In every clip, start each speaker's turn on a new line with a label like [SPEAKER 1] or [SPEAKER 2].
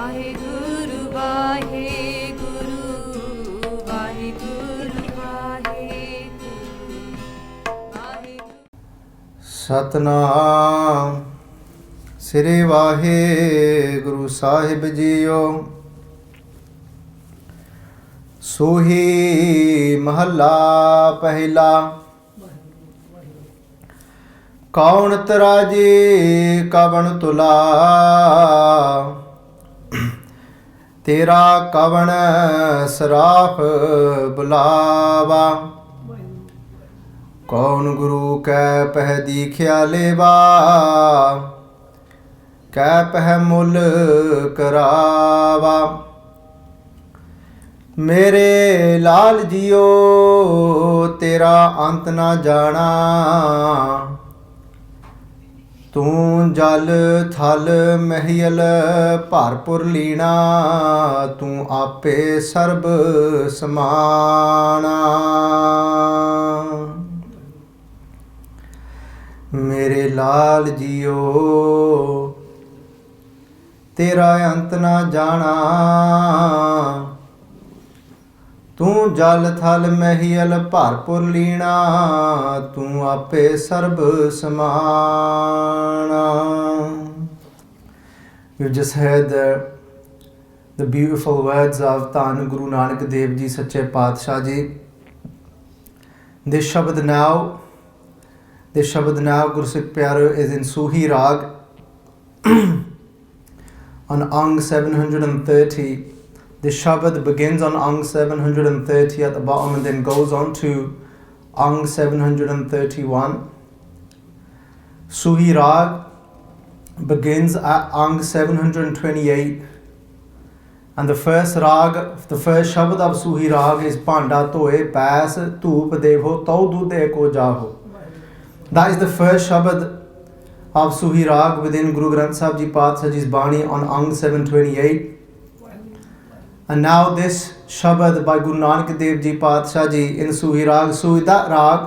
[SPEAKER 1] ਵਾਹਿਗੁਰੂ ਵਾਹਿਗੁਰੂ ਵਾਹਿਗੁਰੂ ਵਾਹਿਗੁਰੂ।
[SPEAKER 2] ਸਤਨਾਮ ਸ੍ਰੀ ਵਾਹਿਗੁਰੂ ਸਾਹਿਬ JIO. ਸੋਹੀ ਮਹੱਲਾ ਪਹਿਲਾ। ਕੌਣ ਤਰਾਜੇ ਕਵਣ ਤੁਲਾ, ਤੇਰਾ ਕਵਣ ਸਰਾਫ ਬੁਲਾਵਾ। ਕੌਣ ਗੁਰੂ ਕੈ ਪਹਿ ਦੀਖਿਆ ਲੇਵਾ, ਕੈ ਪਹਿ ਮੁੱਲ ਕਰਾਵਾ। ਮੇਰੇ ਲਾਲ ਜੀਓ ਤੇਰਾ ਅੰਤ ਨਾ ਜਾਣਾ, ਤੂੰ ਜਲ ਥਲ ਮਹੀਲ ਭਰਪੁਰ ਲੀਣਾ। ਤੂੰ ਆਪੇ ਸਰਬ ਸਮਾਣਾ। ਮੇਰੇ ਲਾਲ ਜੀਓ ਤੇਰਾ ਅੰਤ ਨਾ ਜਾਣਾ, ਤੂੰ ਜਲ ਥਲ ਮਹੀਲ ਭਰਪੁਰ ਲੀਣਾ। ਤੂੰ ਆਪੇ ਸਰਬ Samana. We've just heard the beautiful words of Dhan Guru Nanak Dev Ji Sache Paatshah Ji. This Shabad now Gursikh Pyaro is in Suhi Rag on Ang 730. The Shabad begins on Ang 730 at the bottom and then goes on to Ang 731. Suhi Rag begins at Ang 728. And the first Shabad of Suhi Rag is Panda Toe Pass Toop Devo Taudu De Ko Jaho. That is the first Shabad of Suhi Rag within Guru Granth Sahib Ji Paatshah Ji's Bani on Ang 728. And now this Shabad by Guru Nanak Dev Ji Paatshah Ji in Suhi Rag. Suhi, that Rag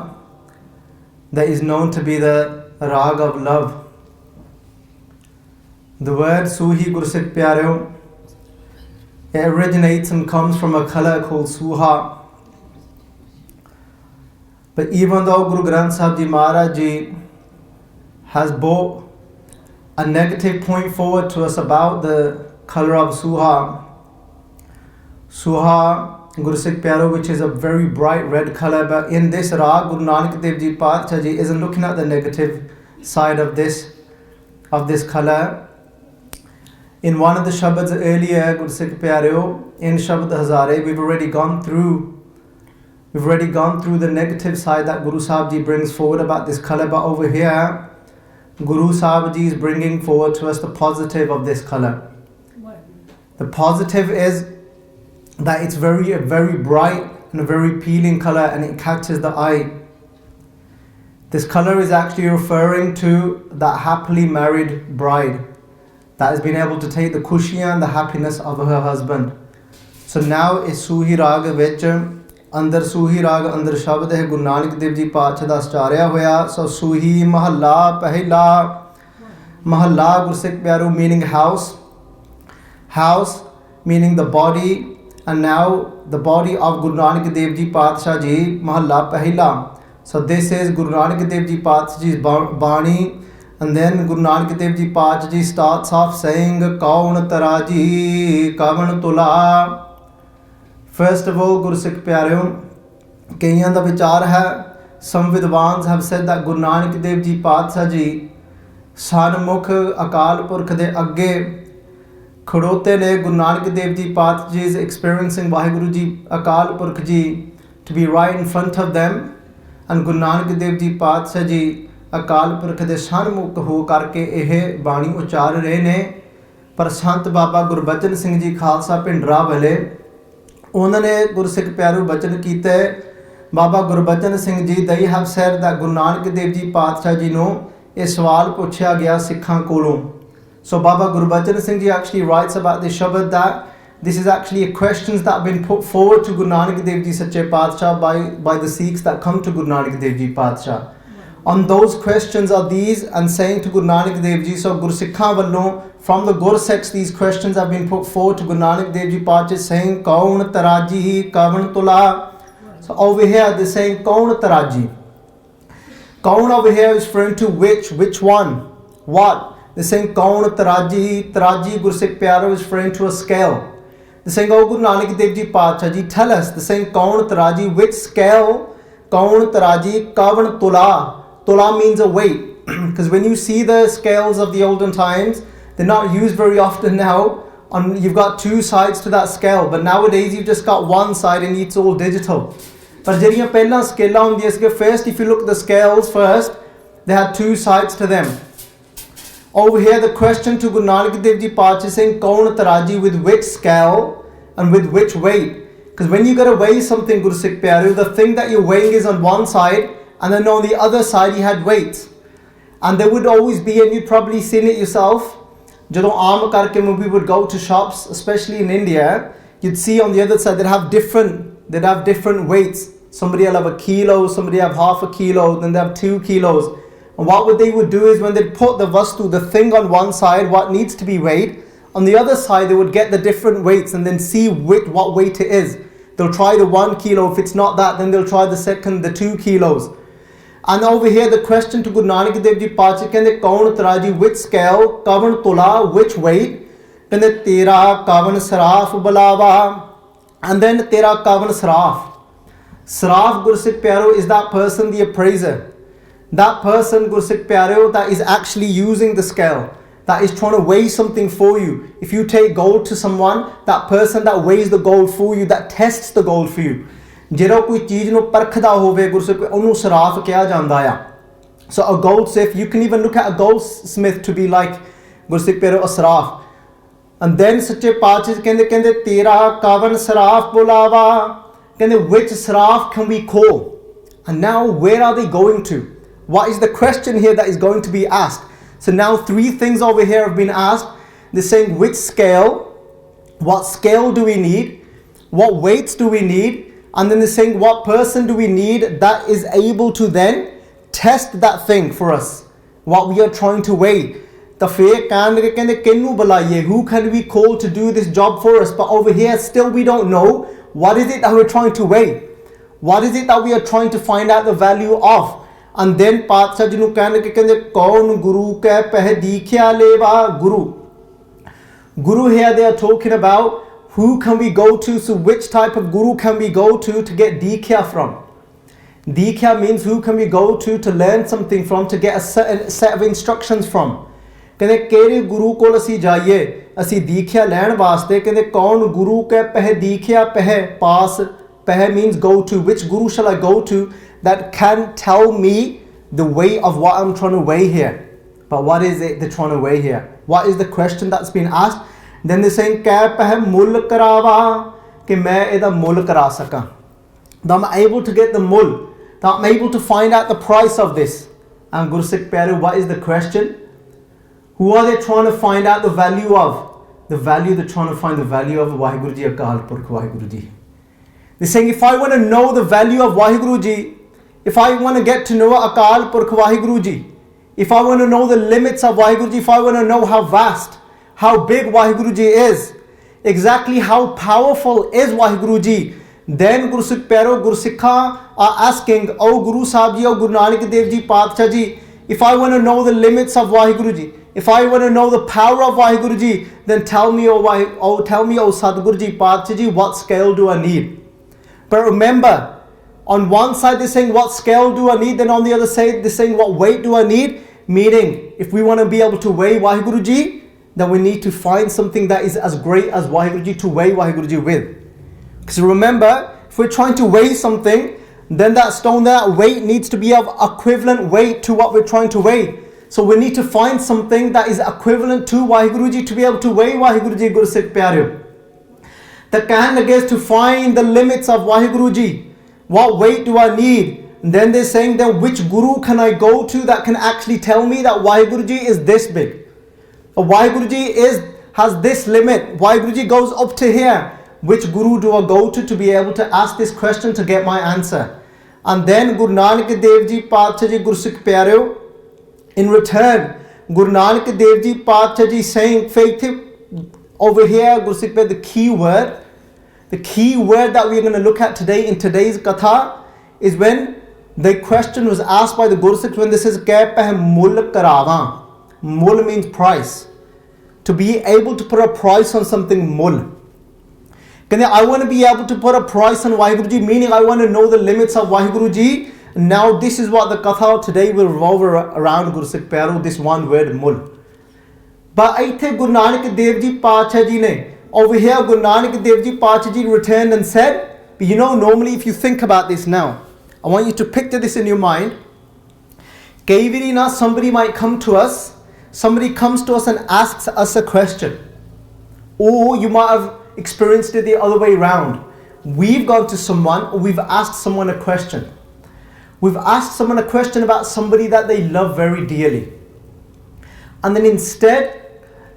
[SPEAKER 2] that is known to be the Rag of love. The word Suhi Gursikh Pyareo, it originates and comes from a color called Suha. But even though Guru Granth Sahib Ji Maharaj Ji has brought a negative point forward to us about the color of Suha, Gursikh Pyaro, which is a very bright red color, but in this Rag, Guru Nanak Dev Ji Paatshah Ji isn't looking at the negative side of this color. In one of the Shabads earlier, Gursikh Pyaro, in Shabad Hazaare, we've already gone through the negative side that Guru Sahib Ji brings forward about this color, but over here, Guru Sahib Ji is bringing forward to us the positive of this color. The positive is that it's very bright and a very appealing color and it catches the eye. This color is actually referring to that happily married bride that has been able to take the khushiyan and the happiness of her husband. So now is Suhi Rag vich andar Suhi Rag andar Shabad hai Guru Nanak Dev Ji Paatshah da starya hoya. So Suhi mahalla pehla, mahalla Gursikh Pyaro meaning house meaning the body. And now the body of Guru Nanak Dev Ji Paatshah Ji, Mahalla Pahila. So this is Guru Nanak Dev Ji Paatshah Ji's Bani. And then Guru Nanak Dev Ji Paatshah Ji starts off saying, Kaun Taraji Kavan Tula. First of all, Gursikh Pyareo, Kaiyan da vichar hai, some Vidwans have said that Guru Nanak Dev Ji Paatshah Ji Sanmukh Akal Purkh de Agge खड़ोते ने। Guru Nanak Dev Ji Paatshah Ji is experiencing Vaheguru Ji Akal Purkh Ji to be right in front of them, and Guru Nanak Dev Ji Paatshah Ji Akal Purkh de Sanmukh ho karke eh baਣੀ ਉਚਾਰ ਰਹੇ ਨੇ। ਪਰ ਸੰਤ ਬਾਬਾ ਗੁਰਬਚਨ ਸਿੰਘ ਜੀ ਖਾਲਸਾ ਭਿੰਡਰਾ ਵਾਲੇ ਉਹਨਾਂ ਨੇ ਗੁਰਸਿੱਖ ਪਿਆਰੂ ਬਚਨ ਕੀਤੇ। ਬਾਬਾ Gurbachan Singh ji they have said that Guru Nanak Dev Ji Paatshah Ji ਨੂੰ ਇਹ ਸਵਾਲ ਪੁੱਛਿਆ ਗਿਆ ਸਿੱਖਾਂ ਕੋਲੋਂ। So Baba Gurbachan Singh Ji actually writes about this Shabad that this is actually questions that have been put forward to Guru Nanak Dev Ji Sache Paatshah by the Sikhs that come to Guru Nanak Dev Ji Paatshah. on those questions are these, and saying to Guru Nanak Dev Ji, so Gursikha Vallon, from the Gursects, these questions have been put forward to Guru Nanak Dev Ji Pacha, saying, Kaun Taraji, Kavan Tula. So over here they're saying, Kaun Taraji. Kaun over here is referring to which one, what? They're saying, Kaun Taraji, Taraji Gursik Pyaro is referring to a scale. They're saying, oh Guru Nanak Dev Ji Pacha Ji, tell us. They're saying, Kaun Taraji, which scale? Kaun Taraji, Kavan Tula. Tula means a weight, because when you see the scales of the olden times, they're not used very often now. You've got two sides to that scale, but nowadays you've just got one side and it's all digital. But first, if you look at the scales first, they had two sides to them. Over here, the question to Guru Nanak Dev Ji Pacha is saying, Kaun Taraji, with which scale and with which weight? Because when you got to weigh something, Guru Sikh Pyareo, the thing that you're weighing is on one side, and then on the other side you had weights. And there would always be, and you'd probably seen it yourself, Jadon aam karke when we would go to shops, especially in India, you'd see on the other side they'd have different weights. Somebody will have a kilo, somebody have half a kilo, then they have 2 kilos. And what they would do is when they'd put the vastu, the thing on one side, what needs to be weighed, on the other side they would get the different weights and then see what weight it is. They'll try the 1 kilo, if it's not that, then they'll try the 2 kilos. And over here the question to Guru Nanak Dev Ji Pacha, kende Kaun Taraji, which scale, Kavan Tula, which weight, kende Tera Kavan Saraf Balawa, and then Tera Kavan Saraf. Saraf, Guru Sikh Pyareo, is that person, the appraiser. That person, Guru Sikh Pyareo, that is actually using the scale, that is trying to weigh something for you. If you take gold to someone, that person that weighs the gold for you, that tests the gold for you. ਜਿਹੜਾ ਕੋਈ ਚੀਜ਼ ਨੂੰ ਪਰਖਦਾ ਹੋਵੇ ਗੁਰਸਿੱਖ ਉਹਨੂੰ ਸਰਾਫ ਕਿਹਾ ਜਾਂਦਾ ਆ. So a goldsmith, you can even look at a goldsmith to be like ਗੁਰਸਿੱਖ ਪਿਆਰੋ a saraf. And then ਸੱਚੇ ਪਾਤਸ਼ਾਹ ਕਹਿੰਦੇ ਤੇਰਾ ਕਾਵਨ ਸਰਾਫ ਬੁਲਾਵਾ, ਕਹਿੰਦੇ which saraf can we call? And now where are they going to? What is the question here that is going to be asked? So now 3 things over here have been asked. They're saying which scale, what scale do we need, what weights do we need, and then they're saying what person do we need that is able to then test that thing for us, what we are trying to weigh. Who can we call to do this job for us? But over here still we don't know what is it that we're trying to weigh, what is it that we are trying to find out the value of. And then Paatshah ji nu kehne kaun guru ke peh dikhya leva. Guru here they are talking about who can we go to, so which type of guru can we go to get dikhya from. Dikhya means who can we go to learn something from, to get a certain set of instructions from. Kehne kehde guru kol asi jaiye, asi dikhya learn vaste. Kehne kaun guru ke peh dikhya peh paas. Peh means go to. Which guru shall I go to that can tell me the way of what I'm trying to weigh here? But what is it they're trying to weigh here? What is the question that's been asked? Then they're saying keh peh mul karava, ke main eda mul kara saka, that I'm able to get the mul, that I'm able to find out the price of this. And Guru Sikh Pyareo, what is the question? Who are they trying to find out the value of? The value, they're trying to find the value of Waheguru Ji Akal Purkh Waheguru Ji. They're saying if I want to know the value of Waheguru Ji, if I want to get to know Akal Purkh Waheguru Ji, if I want to know the limits of Waheguru Ji, if I want to know how vast, how big Waheguru Ji is, exactly how powerful is Waheguru Ji, then Guru Sikh Pyareo, Guru Sikha are asking, oh Guru Sahib Ji, oh Guru Nanak Dev Ji Paatshah Ji, if I want to know the limits of Waheguru Ji, if I want to know the power of Waheguru Ji, then tell me, oh Sadguru Ji Paatshah Ji, what scale do I need? But remember, on one side they're saying what scale do I need, then on the other side they're saying what weight do I need? Meaning, if we want to be able to weigh Waheguru Ji, then we need to find something that is as great as Waheguru Ji to weigh Waheguru Ji with. Because remember, if we're trying to weigh something, then that stone, that weight needs to be of equivalent weight to what we're trying to weigh. So we need to find something that is equivalent to Waheguru Ji to be able to weigh Waheguru Ji, Guru Sikh Pyareo. The kahan lage to find the limits of Waheguru Ji. What weight do I need? And then they're saying, then which guru can I go to that can actually tell me that Waheguru Ji is this big? Waheguru Ji has this limit. Waheguru Ji goes up to here. Which guru do I go to be able to ask this question to get my answer? And then Guru Nanak Dev Ji Paatshah Ji Gursikh Pyareo, in return, Guru Nanak Dev Ji Paatshah Ji saying, faith over here, Gursikh Pyareo, the key word that we're going to look at today in today's Katha is when the question was asked by the Gursikhs, when this is Keh peh mul karavan. Mul means price. To be able to put a price on something, mul. I want to be able to put a price on Waheguru Ji, meaning I want to know the limits of Waheguru Ji. Now this is what the Katha today will revolve around, Gursikh Pyareo, this one word, mul. But aithe Guru Nanak Dev Ji Paatshah Ji ne, over here Guru Nanak Dev Ji Paatshah Ji returned and said, but you know, normally if you think about this now, I want you to picture this in your mind. Somebody might come to us, somebody comes to us and asks us a question. Or you might have experienced it the other way around. We've gone to someone, or we've asked someone a question. We've asked someone a question about somebody that they love very dearly. And then instead,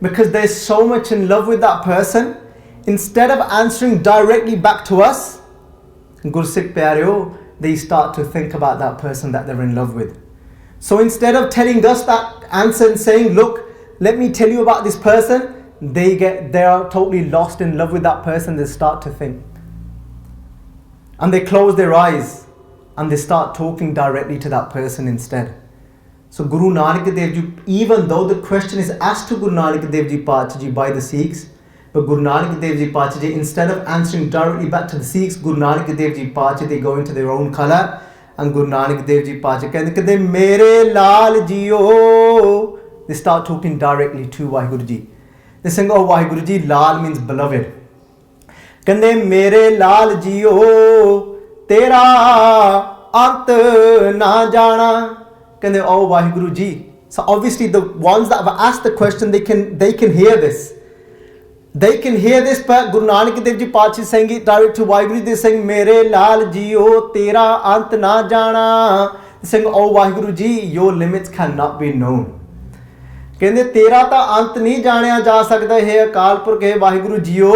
[SPEAKER 2] because they're so much in love with that person, instead of answering directly back to us, Gursikh Pyareo, they start to think about that person that they're in love with. So instead of telling us that answer and saying, look, let me tell you about this person, they are totally lost in love with that person. They start to think. And they close their eyes and they start talking directly to that person instead. So Guru Nanak Dev Ji, even though the question is asked to Guru Nanak Dev Ji Paatshah Ji by the Sikhs, but Guru Nanak Dev Ji Paatshah Ji, instead of answering directly back to the Sikhs, Guru Nanak Dev Ji Paatshah, they go into their own colour. And Guru Nanak Dev Ji Paatshah kehde mere lal jiyo. They start talking directly to Waheguru Ji. They sing, oh Waheguru Ji, lal means beloved. Kehde mere lal jiyo, tera ant na jana. Kehde, oh Waheguru Ji. So obviously the ones that have asked the question, they can hear this. They can hear this, but Guru Nanak Dev Ji Paatshah is saying it direct to Waheguru Ji. They saying, mere lal jiyo, tera ant na jana. They saying, oh Waheguru Ji, your limits cannot be known. ਕਹਿੰਦੇ ਤੇਰਾ ਤਾਂ ਅੰਤ ਨਹੀਂ ਜਾਣਿਆ ਜਾ ਸਕਦਾ ਹੈ ਅਕਾਲ ਪੁਰਖ ਹੈ Waheguru JIO.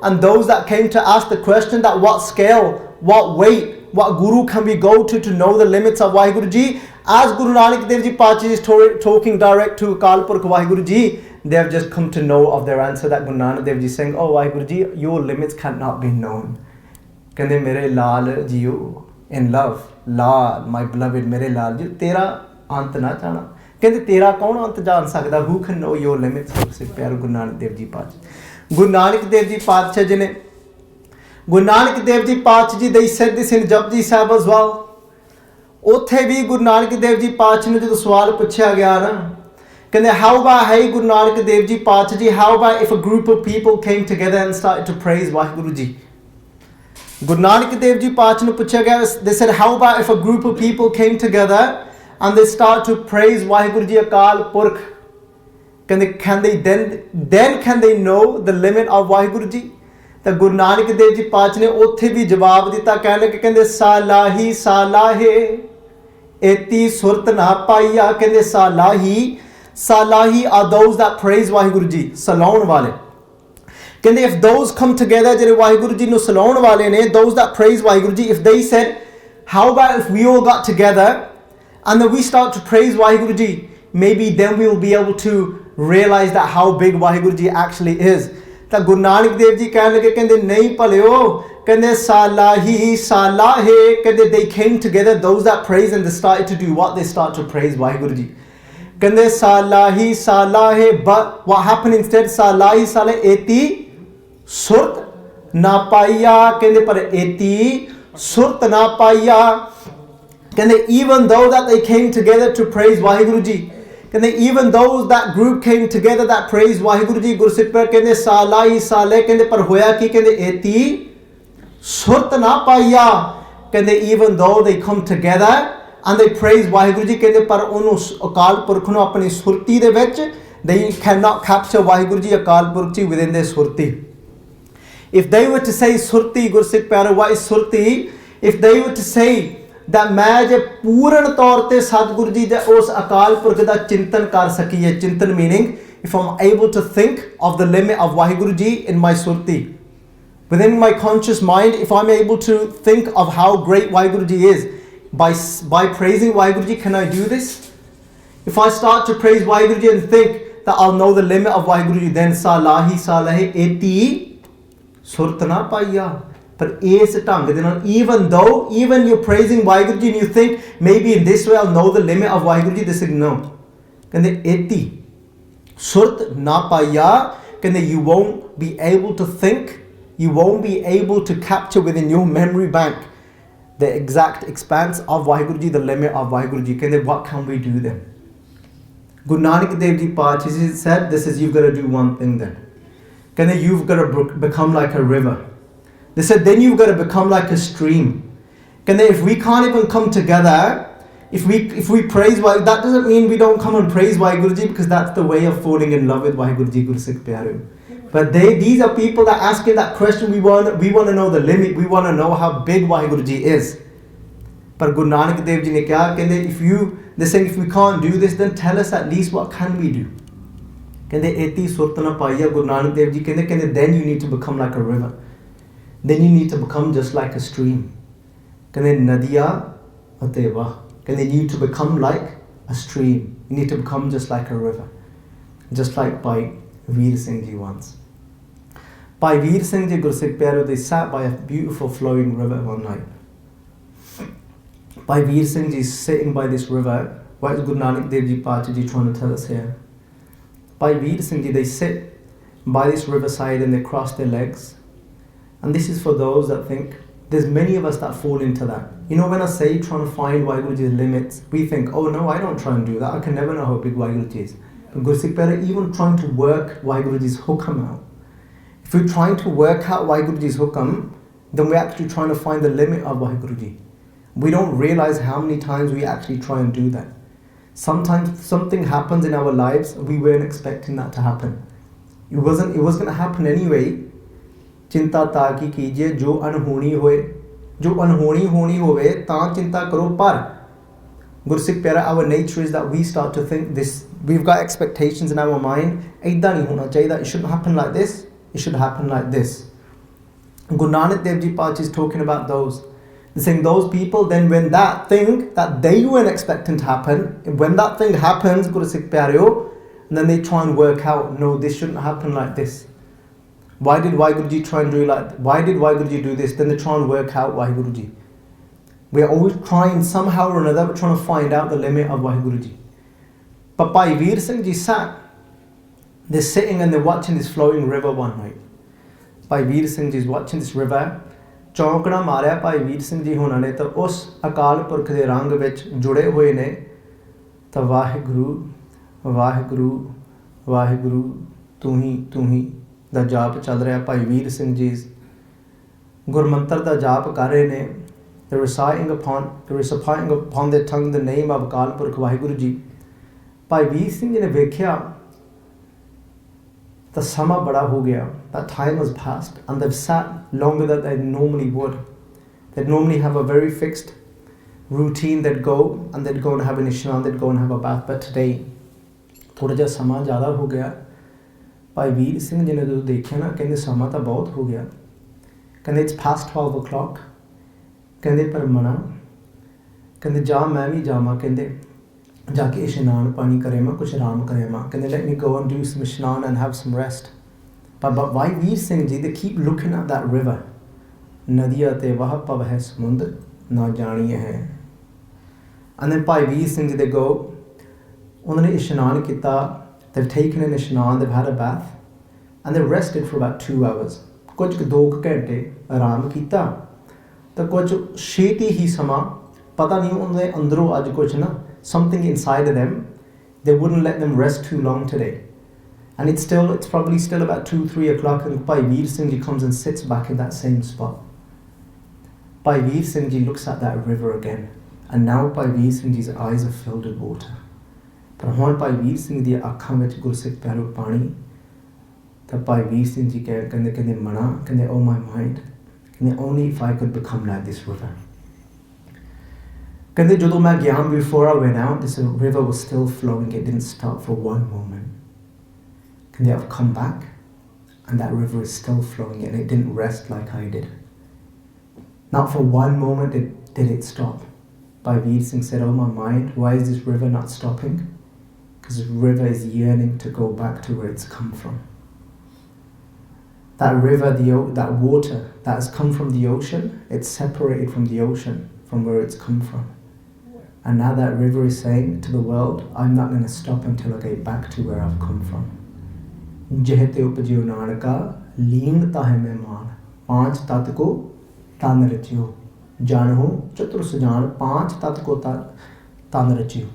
[SPEAKER 2] And those that came to ask the question, that what scale, what weight, what guru can we go to know the limits of Waheguru Ji? As Guru Nanak Dev Ji Paatshah is talking direct to Akal Purkh Waheguru Ji, they have just come to know of their answer, that Guru Nanak Dev Ji is saying, oh Waheguru Ji, your limits cannot be known. ਕਹਿੰਦੇ ਮੇਰੇ ਲਾਲ JIO, in love, Lal, my beloved, ਮੇਰੇ ਲਾਲ ਜੀ, ਤੇਰਾ ਅੰਤ ਨਾ ਜਾਣਾ. ਕਹਿੰਦੇ ਤੇਰਾ ਕੌਣ ਅੰਤ ਜਾਣ ਸਕਦਾ? Who can know your limits? ਪਿਆਰੇ ਗੁਰੂ ਨਾਨਕ ਦੇਵ ਜੀ ਪਾਤਸ਼ਾਹ. ਗੁਰੂ ਨਾਨਕ ਦੇਵ ਜੀ ਪਾਤਸ਼ਾਹ ਜੀ ਨੇ, ਗੁਰੂ ਨਾਨਕ ਦੇਵ ਜੀ ਪਾਤਸ਼ਾਹ ਜੀ, they said this in Japji Sahib as well. ਉੱਥੇ ਵੀ ਗੁਰੂ ਨਾਨਕ ਦੇਵ ਜੀ ਪਾਤਸ਼ਾਹ ਨੂੰ ਜਦੋਂ ਸਵਾਲ ਪੁੱਛਿਆ ਗਿਆ ਨਾ, ਕਹਿੰਦੇ how about, hey Guru Nanak Dev ji ਪਾਤਸ਼ਾਹ ਜੀ, how about if a group of people came together and started to praise Waheguru Ji? Guru Nanak Dev Ji Paatshah ਨੂੰ ਪੁੱਛਿਆ ਗਿਆ, they said how about if a group of people came together and they start to praise Waheguru Ji Akal Purkh? Can they then can they know the limit of Waheguru Ji? ਤਾਂ ਗੁਰੂ ਨਾਨਕ ਦੇਵ ਜੀ ਪਾਤਸ਼ਾਹ ਨੇ ਉੱਥੇ ਵੀ ਜਵਾਬ ਦਿੱਤਾ, ਕਹਿਣ ਲੱਗੇ, ਕਹਿੰਦੇ ਸਾਲਾਹੀ ਸਾਲਾਹੇ ਏਤੀ ਸੁਰਤ ਨਾ ਪਾਈਆ. ਕਹਿੰਦੇ ਸਾਲਾਹੀ are those that praise Waheguru Ji, ਸਲਾਉਣ ਵਾਲੇ. ਕਹਿੰਦੇ if those come together, ਜਿਹੜੇ ਵਾਹਿਗੁਰੂ ਜੀ ਨੂੰ ਸਲਾਉਣ ਵਾਲੇ ਨੇ, those that praise Waheguru Ji, if they said how about if we all got together and then we start to praise Waheguru Ji, maybe then we will be able to realize that how big Waheguru Ji actually is. ਤਾਂ ਗੁਰੂ ਨਾਨਕ ਦੇਵ ਜੀ ਕਹਿਣ ਲੱਗੇ, ਕਹਿੰਦੇ ਨਹੀਂ ਭਲਿਓ, ਕਹਿੰਦੇ ਸਾਲਾਹੀ ਸਾਲਾਹੇ, ਕਹਿੰਦੇ they came together, those that praise, and they started to do what? They start to praise Waheguru Ji. ਕਹਿੰਦੇ ਸਾਲਾਹੀ ਸਾਲਾਹੇ, but what happened instead? ਸਾਲਾਹੀ ਸਾਲਾਹੇ ਏਤੀ ਸੁਰਤ ਨਾ ਪਾਈਆ. ਕਹਿੰਦੇ ਪਰ ਏਤੀ ਸੁਰਤ ਨਾ ਪਾਈਆ. ਕਹਿੰਦੇ even though that they came together to praise Waheguru Ji, ਕਹਿੰਦੇ even those that group came together that praised Waheguru Ji, ਗੁਰਸਿੱਖ ਪਰ ਕਹਿੰਦੇ ਸਾਲਾਹੀ ਸਾਲੇ, ਕਹਿੰਦੇ ਪਰ ਹੋਇਆ ਕੀ? ਕਹਿੰਦੇ ਏਤੀ ਸੁਰਤ ਨਾ ਪਾਈਆ. ਕਹਿੰਦੇ even though they come together and they praise Waheguru Ji, ਕਹਿੰਦੇ ਪਰ ਉਹਨੂੰ ਅਕਾਲ ਪੁਰਖ ਨੂੰ ਆਪਣੀ ਸੁਰਤੀ ਦੇ ਵਿੱਚ, they cannot capture Waheguru Ji Akal Purkh Ji within their surti. If they were to say surti, ਗੁਰਸਿੱਖ ਪਿਆਰੇ, what is surti? If they were to say that ਮੈਂ ਜੇ ਪੂਰਨ ਤੌਰ ਤੇ ਸਤਿਗੁਰੂ ਜੀ ਦੇ ਉਸ ਅਕਾਲ ਪੁਰਖ ਦਾ ਚਿੰਤਨ ਕਰ ਸਕੀਏ, ਚਿੰਤਨ meaning if I'm able to think of the limit of Waheguru Ji in my surti, within my conscious mind, if I'm able to think of how great Waheguru Ji is, by praising Waheguru Ji, can I do this? If I start to praise Waheguru Ji and think that I'll know the limit of Waheguru Ji, then salahi eti surtana paiya. But even you're praising Waheguru Ji and you think maybe in this way I'll know the limit of Waheguru Ji, this is no. Kende eti surt na paiya. Kende you won't be able to think, you won't be able to capture within your memory bank the exact expanse of Waheguru Ji, the limit of Waheguru Ji. Kende what can we do then? Guru Nanak Dev Ji Paatshah said, this is, you've got to do one thing then. Kende you've got to become like a river. They said, then you've got to become like a stream. Kende if we can't even come together, if we praise Waheguru, that doesn't mean we don't come and praise Waheguru Ji, because that's the way of falling in love with Waheguru Ji, Guru Sikh Pyare. But these are people that asking that question. We want to know the limit. We want to know how big Waheguru Ji is. But Guru Nanak Dev Ji ne kya kende, they're saying if we can't do this, then tell us at least what can we do. Kende eti surtana paiya. Guru Nanak Dev Ji kende then you need to become like a river. Then you need to become just like a stream. Kende nadiya ateva. Kende you need to become like a stream. You need to become just like a river. Just like Bhai Veer Singh Ji once. Bhai Veer Singh Ji, Guru Sikh Pyare, they sat by a beautiful flowing river one night. Bhai Veer Singh Ji is sitting by this river. What is Guru Nanak Dev Ji Paatshah Ji trying to tell us here? Bhai Veer Singh Ji, they sit by this riverside and they cross their legs. And this is for those that think, there's many of us that fall into that. You know, when I say trying to find Waheguru Ji's limits, we think, oh no, I don't try and do that. I can never know how big Waheguru Ji is. But Guru Sikh Pyare, even trying to work Waheguru Ji's hukam out. If we're trying to work out Waheguru Ji's hukam, then we're actually trying to find the limit of Waheguru Ji. We don't realize how many times we actually try and do that. Sometimes something happens in our lives, we weren't expecting that to happen. It was going to happen anyway. चिंता ताकि कीजिए जो अनहोनी होनी होवे ता चिंता करो पर Guru Sikh Pyare, our nature is that we start to think this, we've got expectations in our mind, ऐदा नहीं होना चाहिए, it shouldn't happen like this, it should happen like this. Guru Nanak Dev Ji Paatshah is talking about those. He's saying those people, then when that thing that they weren't expecting to happen, when that thing happens, Guru Sikh Pyare, and then they try and work out, no, this shouldn't happen like this. Why did Waheguru Ji try and do why did Waheguru Ji do this? Then they try and work out Waheguru Ji. We're always trying somehow or another, we're trying to find out the limit of Waheguru Ji. But Bhai Veer Singh Ji they're sitting and they're watching this flowing river one night. Bhai Veer Singh Ji is watching this river. चौंकड़ा Maria भाई वीर सिंह जी होना ने तो उस अकाल पुरख दे रंग विच जुड़े हुए ने तो वाहिगुरु वाहिगुरु वाहिगुरु तू ही दा जाप चल रहा। भाई वीर सिंह जी गुरमंत्र दा जाप कर रहे ने। They're reciting upon their tongue the name of अकाल पुरख वाहिगुरु जी। भाई वीर सिंह जी ने वेख्या the summer bada ho gaya, that time has passed, and they've sat longer than they normally would. They'd normally have a very fixed routine, they'd go and they'd go and have an ishnan, they'd go and have a bath, but today thoda ja sama zyada ho gaya। Bhai Veer Singh ji ne jo dekhya na, kehinde sama ta bahut ho gaya, kehinde it's past 12 o'clock, kehinde par mana, kehinde ja main bhi jaama, kehinde जाके इशनान पानी करे मां, कुछ आराम करे मां, can they let me go and do some ishnan and have some rest? But Bhai Veer Singh ji, they keep looking at that river. Nadiya te wah pav hai samundr na jaaniye hai. And then Bhai Veer Singh ji, they go, unhone ishnan kita, they've taken an ishnan, they've had a bath, and they've rested for about 2 hours. कुछ 2 घंटे आराम किया तो कुछ छेती ही समा पता नहीं उनके अंदरों आज कुछ ना, something inside of them, they wouldn't let them rest too long today. And it's probably still about 2-3 o'clock, and Bhai Veer Singh Ji comes and sits back in that same spot. Bhai Veer Singh Ji looks at that river again, and now Bhai Veer Singh Ji's eyes are filled with water. But when Bhai Veer Singh Ji आँखां विच गुरसिख प्यारो पानी, तब Bhai Veer Singh Ji कहंदे मना, कहंदे oh my mind, कहंदे only if I could become like this river. कहंदे जदों मैं गया, before I went out, this river was still flowing, it didn't stop for one moment. कहंदे I've come back and that river is still flowing and it didn't rest like I did. Not for one moment did it stop. Bhai Veer Singh said, oh my mind, why is this river not stopping? Because the river is yearning to go back to where it's come from. That river, that water that has come from the ocean, it's separated from the ocean, from where it's come from. And now that river is saying to the world, I'm not going to stop until I get back to where I've come from. Jehte upajio nanaka, लीन ताहे मेहमान, पांच तत्व को तान रचियो, जानहो चतुर सुजान, पांच तत्व को तान रचियो.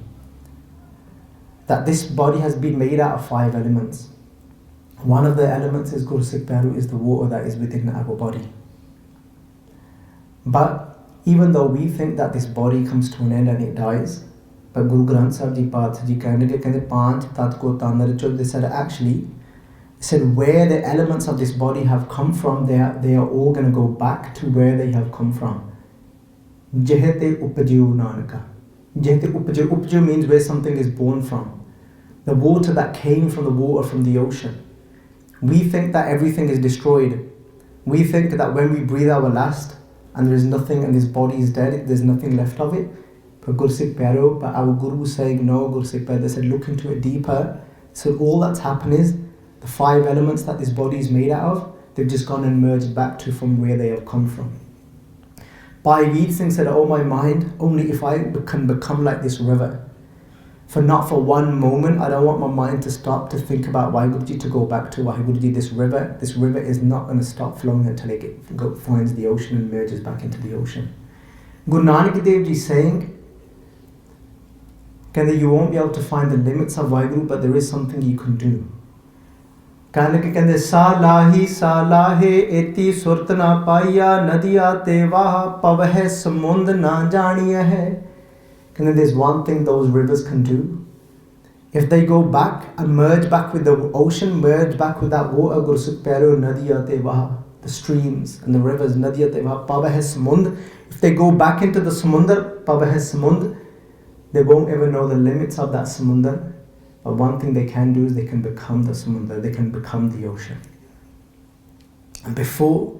[SPEAKER 2] That this body has been made out of 5 elements. One of the elements is Guru Sikh Peru, is the water that is within our body. But even though we think that this body comes to an end and it dies, but Guru Granth Sahib Ji Path Ji kehne panch tat ko tan racho, they said actually, said where the elements of this body have come from, they are all going to go back to where they have come from. Jehte upajio nanaka. Jehte upajio means where something is born from. The water that came from the water from the ocean. We think that everything is destroyed. We think that when we breathe our last and there is nothing and this body is dead, there's nothing left of it. But Guru Sikh Pero, but our Guru was saying no, Guru Sikh Pero, they said look into it deeper. So all that's happened is the 5 elements that this body is made out of, they've just gone and merged back to from where they have come from. Bhai Veer Singh said, oh my mind, only if I can become like this river. For not for one moment, I don't want my mind to stop to think about Waheguruji, to go back to Waheguruji. This river is not going to stop flowing until it finds the ocean and merges back into the ocean. Guru Nanak Dev Ji saying, you won't be able to find the limits of Waheguru, but there is something you can do. Kende Salahi Salahe eti surat na paiya nadiya te vaha pavah samund na janiya hai. There's one thing those rivers can do. If they go back and merge back with the ocean, merge back with that water, Guru Sikh Pero nadiya te vaha, the streams and the rivers, nadiya te vaha pavah samund. If they go back into the samundar, pavah samund, they won't ever know the limits of that samundar. But one thing they can do is they can become the samundar, they can become the ocean. And before,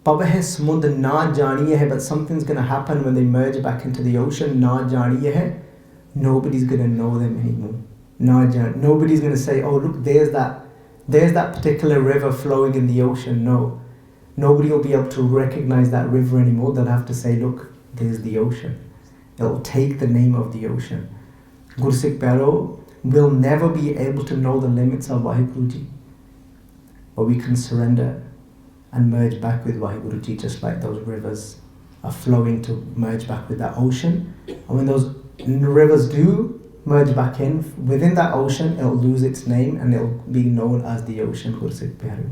[SPEAKER 2] Pavah samundar na janiye hai, but something's going to happen when they merge back into the ocean, na janiye hai, nobody's going to know them anymore. Nobody's going to say, oh look, there's that particular river flowing in the ocean. No, nobody will be able to recognize that river anymore. They'll have to say, look, there's the ocean. It'll take the name of the ocean. Guru Sikh Pero will never be able to know the limits of Waheguruji, but we can surrender and merge back with Waheguruji, just like those rivers are flowing to merge back with that ocean. And when those rivers do merge back in within that ocean, it'll lose its name and it'll be known as the ocean. Guru Sikh Peru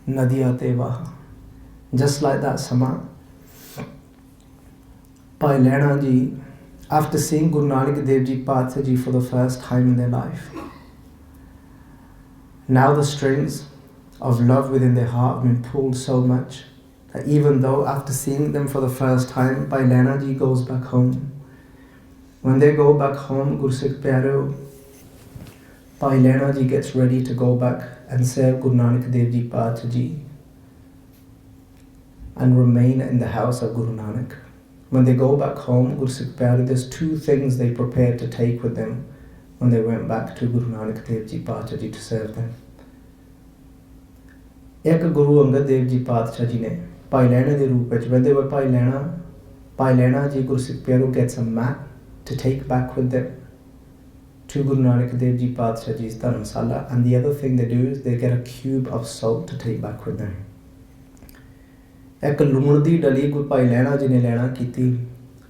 [SPEAKER 2] Nadiya te vaha. Just like that Sama Bhai Lehna Ji, after seeing Guru Nanak Dev Ji Path Ji for the first time in their life, now the strings of love within their heart have been pulled so much that even though after seeing them for the first time, Bhai Lehna Ji goes back home. When they go back home, Guru Sikh Pero, Bhai Lehna Ji gets ready to go back and serve Guru Nanak Dev Ji Path Ji and remain in the house of Guru Nanak. When they go back home, Guru Sikh Pero, there's 2 things they prepared to take with them when they went back to Guru Nanak Dev Ji Path Ji to serve them. Ek Guru Angad Dev Ji Path Ji ne Bhai Lehna de roop vich, when they were Bhai Lehna Ji, Guru Sikh Pero gets a mat to take back with them to Guru Nanak Dev Ji Path Ji's Dharamsala, and the other thing they do is they get a cube of salt to take back with them. एक लूण दी डली कोई भाई लैना जी ने लेना की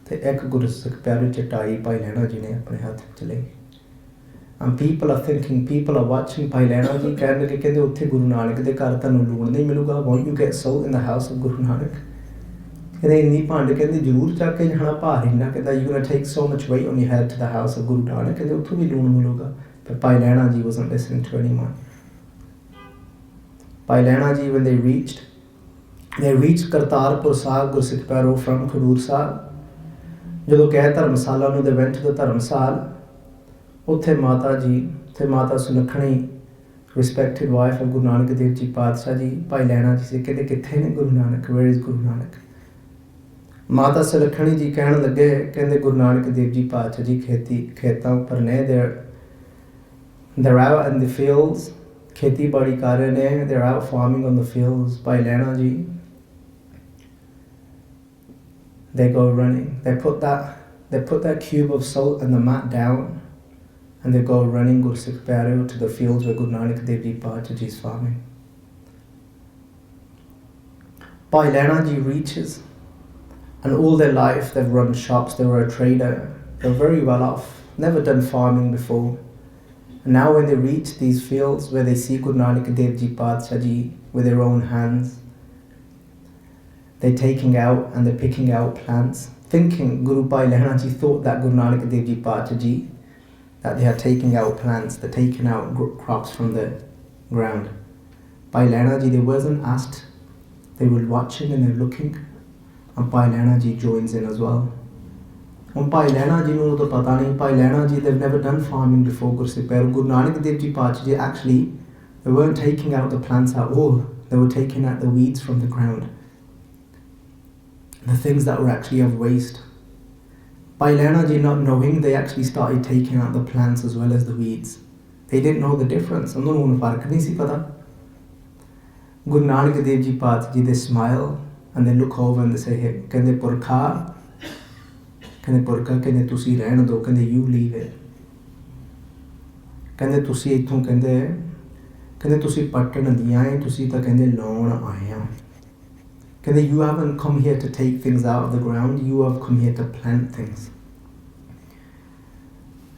[SPEAKER 2] ते एक गुरु सिख प्यारे चटाई भाई लैना जी ने अपने हाथ च ले. And people are thinking, people are watching. भाई लैना जी कहने लगे कहते उत्थे गुरु नानक दे घर तन्नू लूण नहीं मिलूगा. Won't you get salt in the house of Guru Nanak? कहते इन्नी भांड कहते जरूर चक के जाना भार इन्ना कहता you're going to take so much weight on your head to the house of Guru Nanak. कहते उत्थों भी लूण मिलूगा. But भाई लैना जी wasn't listening to anyone. भाई लैना जी, when they reached Kartarpur Sahib, Guru Sikh Pero from Khadur Sahib. ਜਦੋਂ ਗਏ ਧਰਮਸ਼ਾਲਾ ਨੂੰ, they went to the ਧਰਮਸ਼ਾਲਾ. ਉੱਥੇ ਮਾਤਾ ਜੀ, ਤੇ ਮਾਤਾ Sulakhni, respected wife of Guru Nanak Dev Ji Pathshah Ji, ਭਾਈ ਲੈਣਾ ਜੀ ਸੇ ਕਹਿੰਦੇ ਕਿੱਥੇ ਨੇ Guru Nanak, where is Guru Nanak? ਮਾਤਾ ਸੁਲੱਖਣੀ ਜੀ ਕਹਿਣ ਲੱਗੇ, ਕਹਿੰਦੇ ਗੁਰੂ ਨਾਨਕ ਦੇਵ ਜੀ ਪਾਤਸ਼ਾਹ ਜੀ ਖੇਤਾਂ ਉੱਪਰ ਨੇ, they're out in the fields, ਖੇਤੀਬਾੜੀ ਕਰ ਰਹੇ ਨੇ, they're out farming on the fields. Bhai Lehna ji, they go running, they put that cube of salt and the mat down, and they go running Gursikh Pyareo to the fields where Guru Nanak Dev Ji Paatshah Ji is farming. Bhai Lehna Ji reaches, and all their life they've run shops, they were a trader, they were very well off, never done farming before. And now when they reach these fields where they see Guru Nanak Dev Ji Paatshah Ji with their own hands, they're taking out and they're picking out plants, thinking Guru Bhai Lehna Ji thought that Guru Nanak Dev Ji Paatshah Ji, that they are taking out plants, they're taking out crops from the ground. Bhai Lehna Ji, they wasn't asked, they were watching and they're looking, and Bhai Lehna Ji joins in as well. And Bhai Lehna Ji know the pata nahi, Bhai Lehna Ji, they've never done farming before Gursikh Pyareo. Guru Nanak Dev Ji Paatshah Ji, actually, they weren't taking out the plants at all, they were taking out the weeds from the ground, the things that were actually of waste. Bhai Lehna Ji, not knowing, they actually started taking out the plants as well as the weeds. They didn't know the difference. Guru Nanak Dev Ji Paatshah Ji, they smile and they look over and they say, hey, kende Purkha, kende tusi rehn do, kende you leave it. Kende tusi ithon, kende tusi pattan diyan, tusi ta kende laun aaya. Kende you haven't come here to take things out of the ground, you have come here to plant things.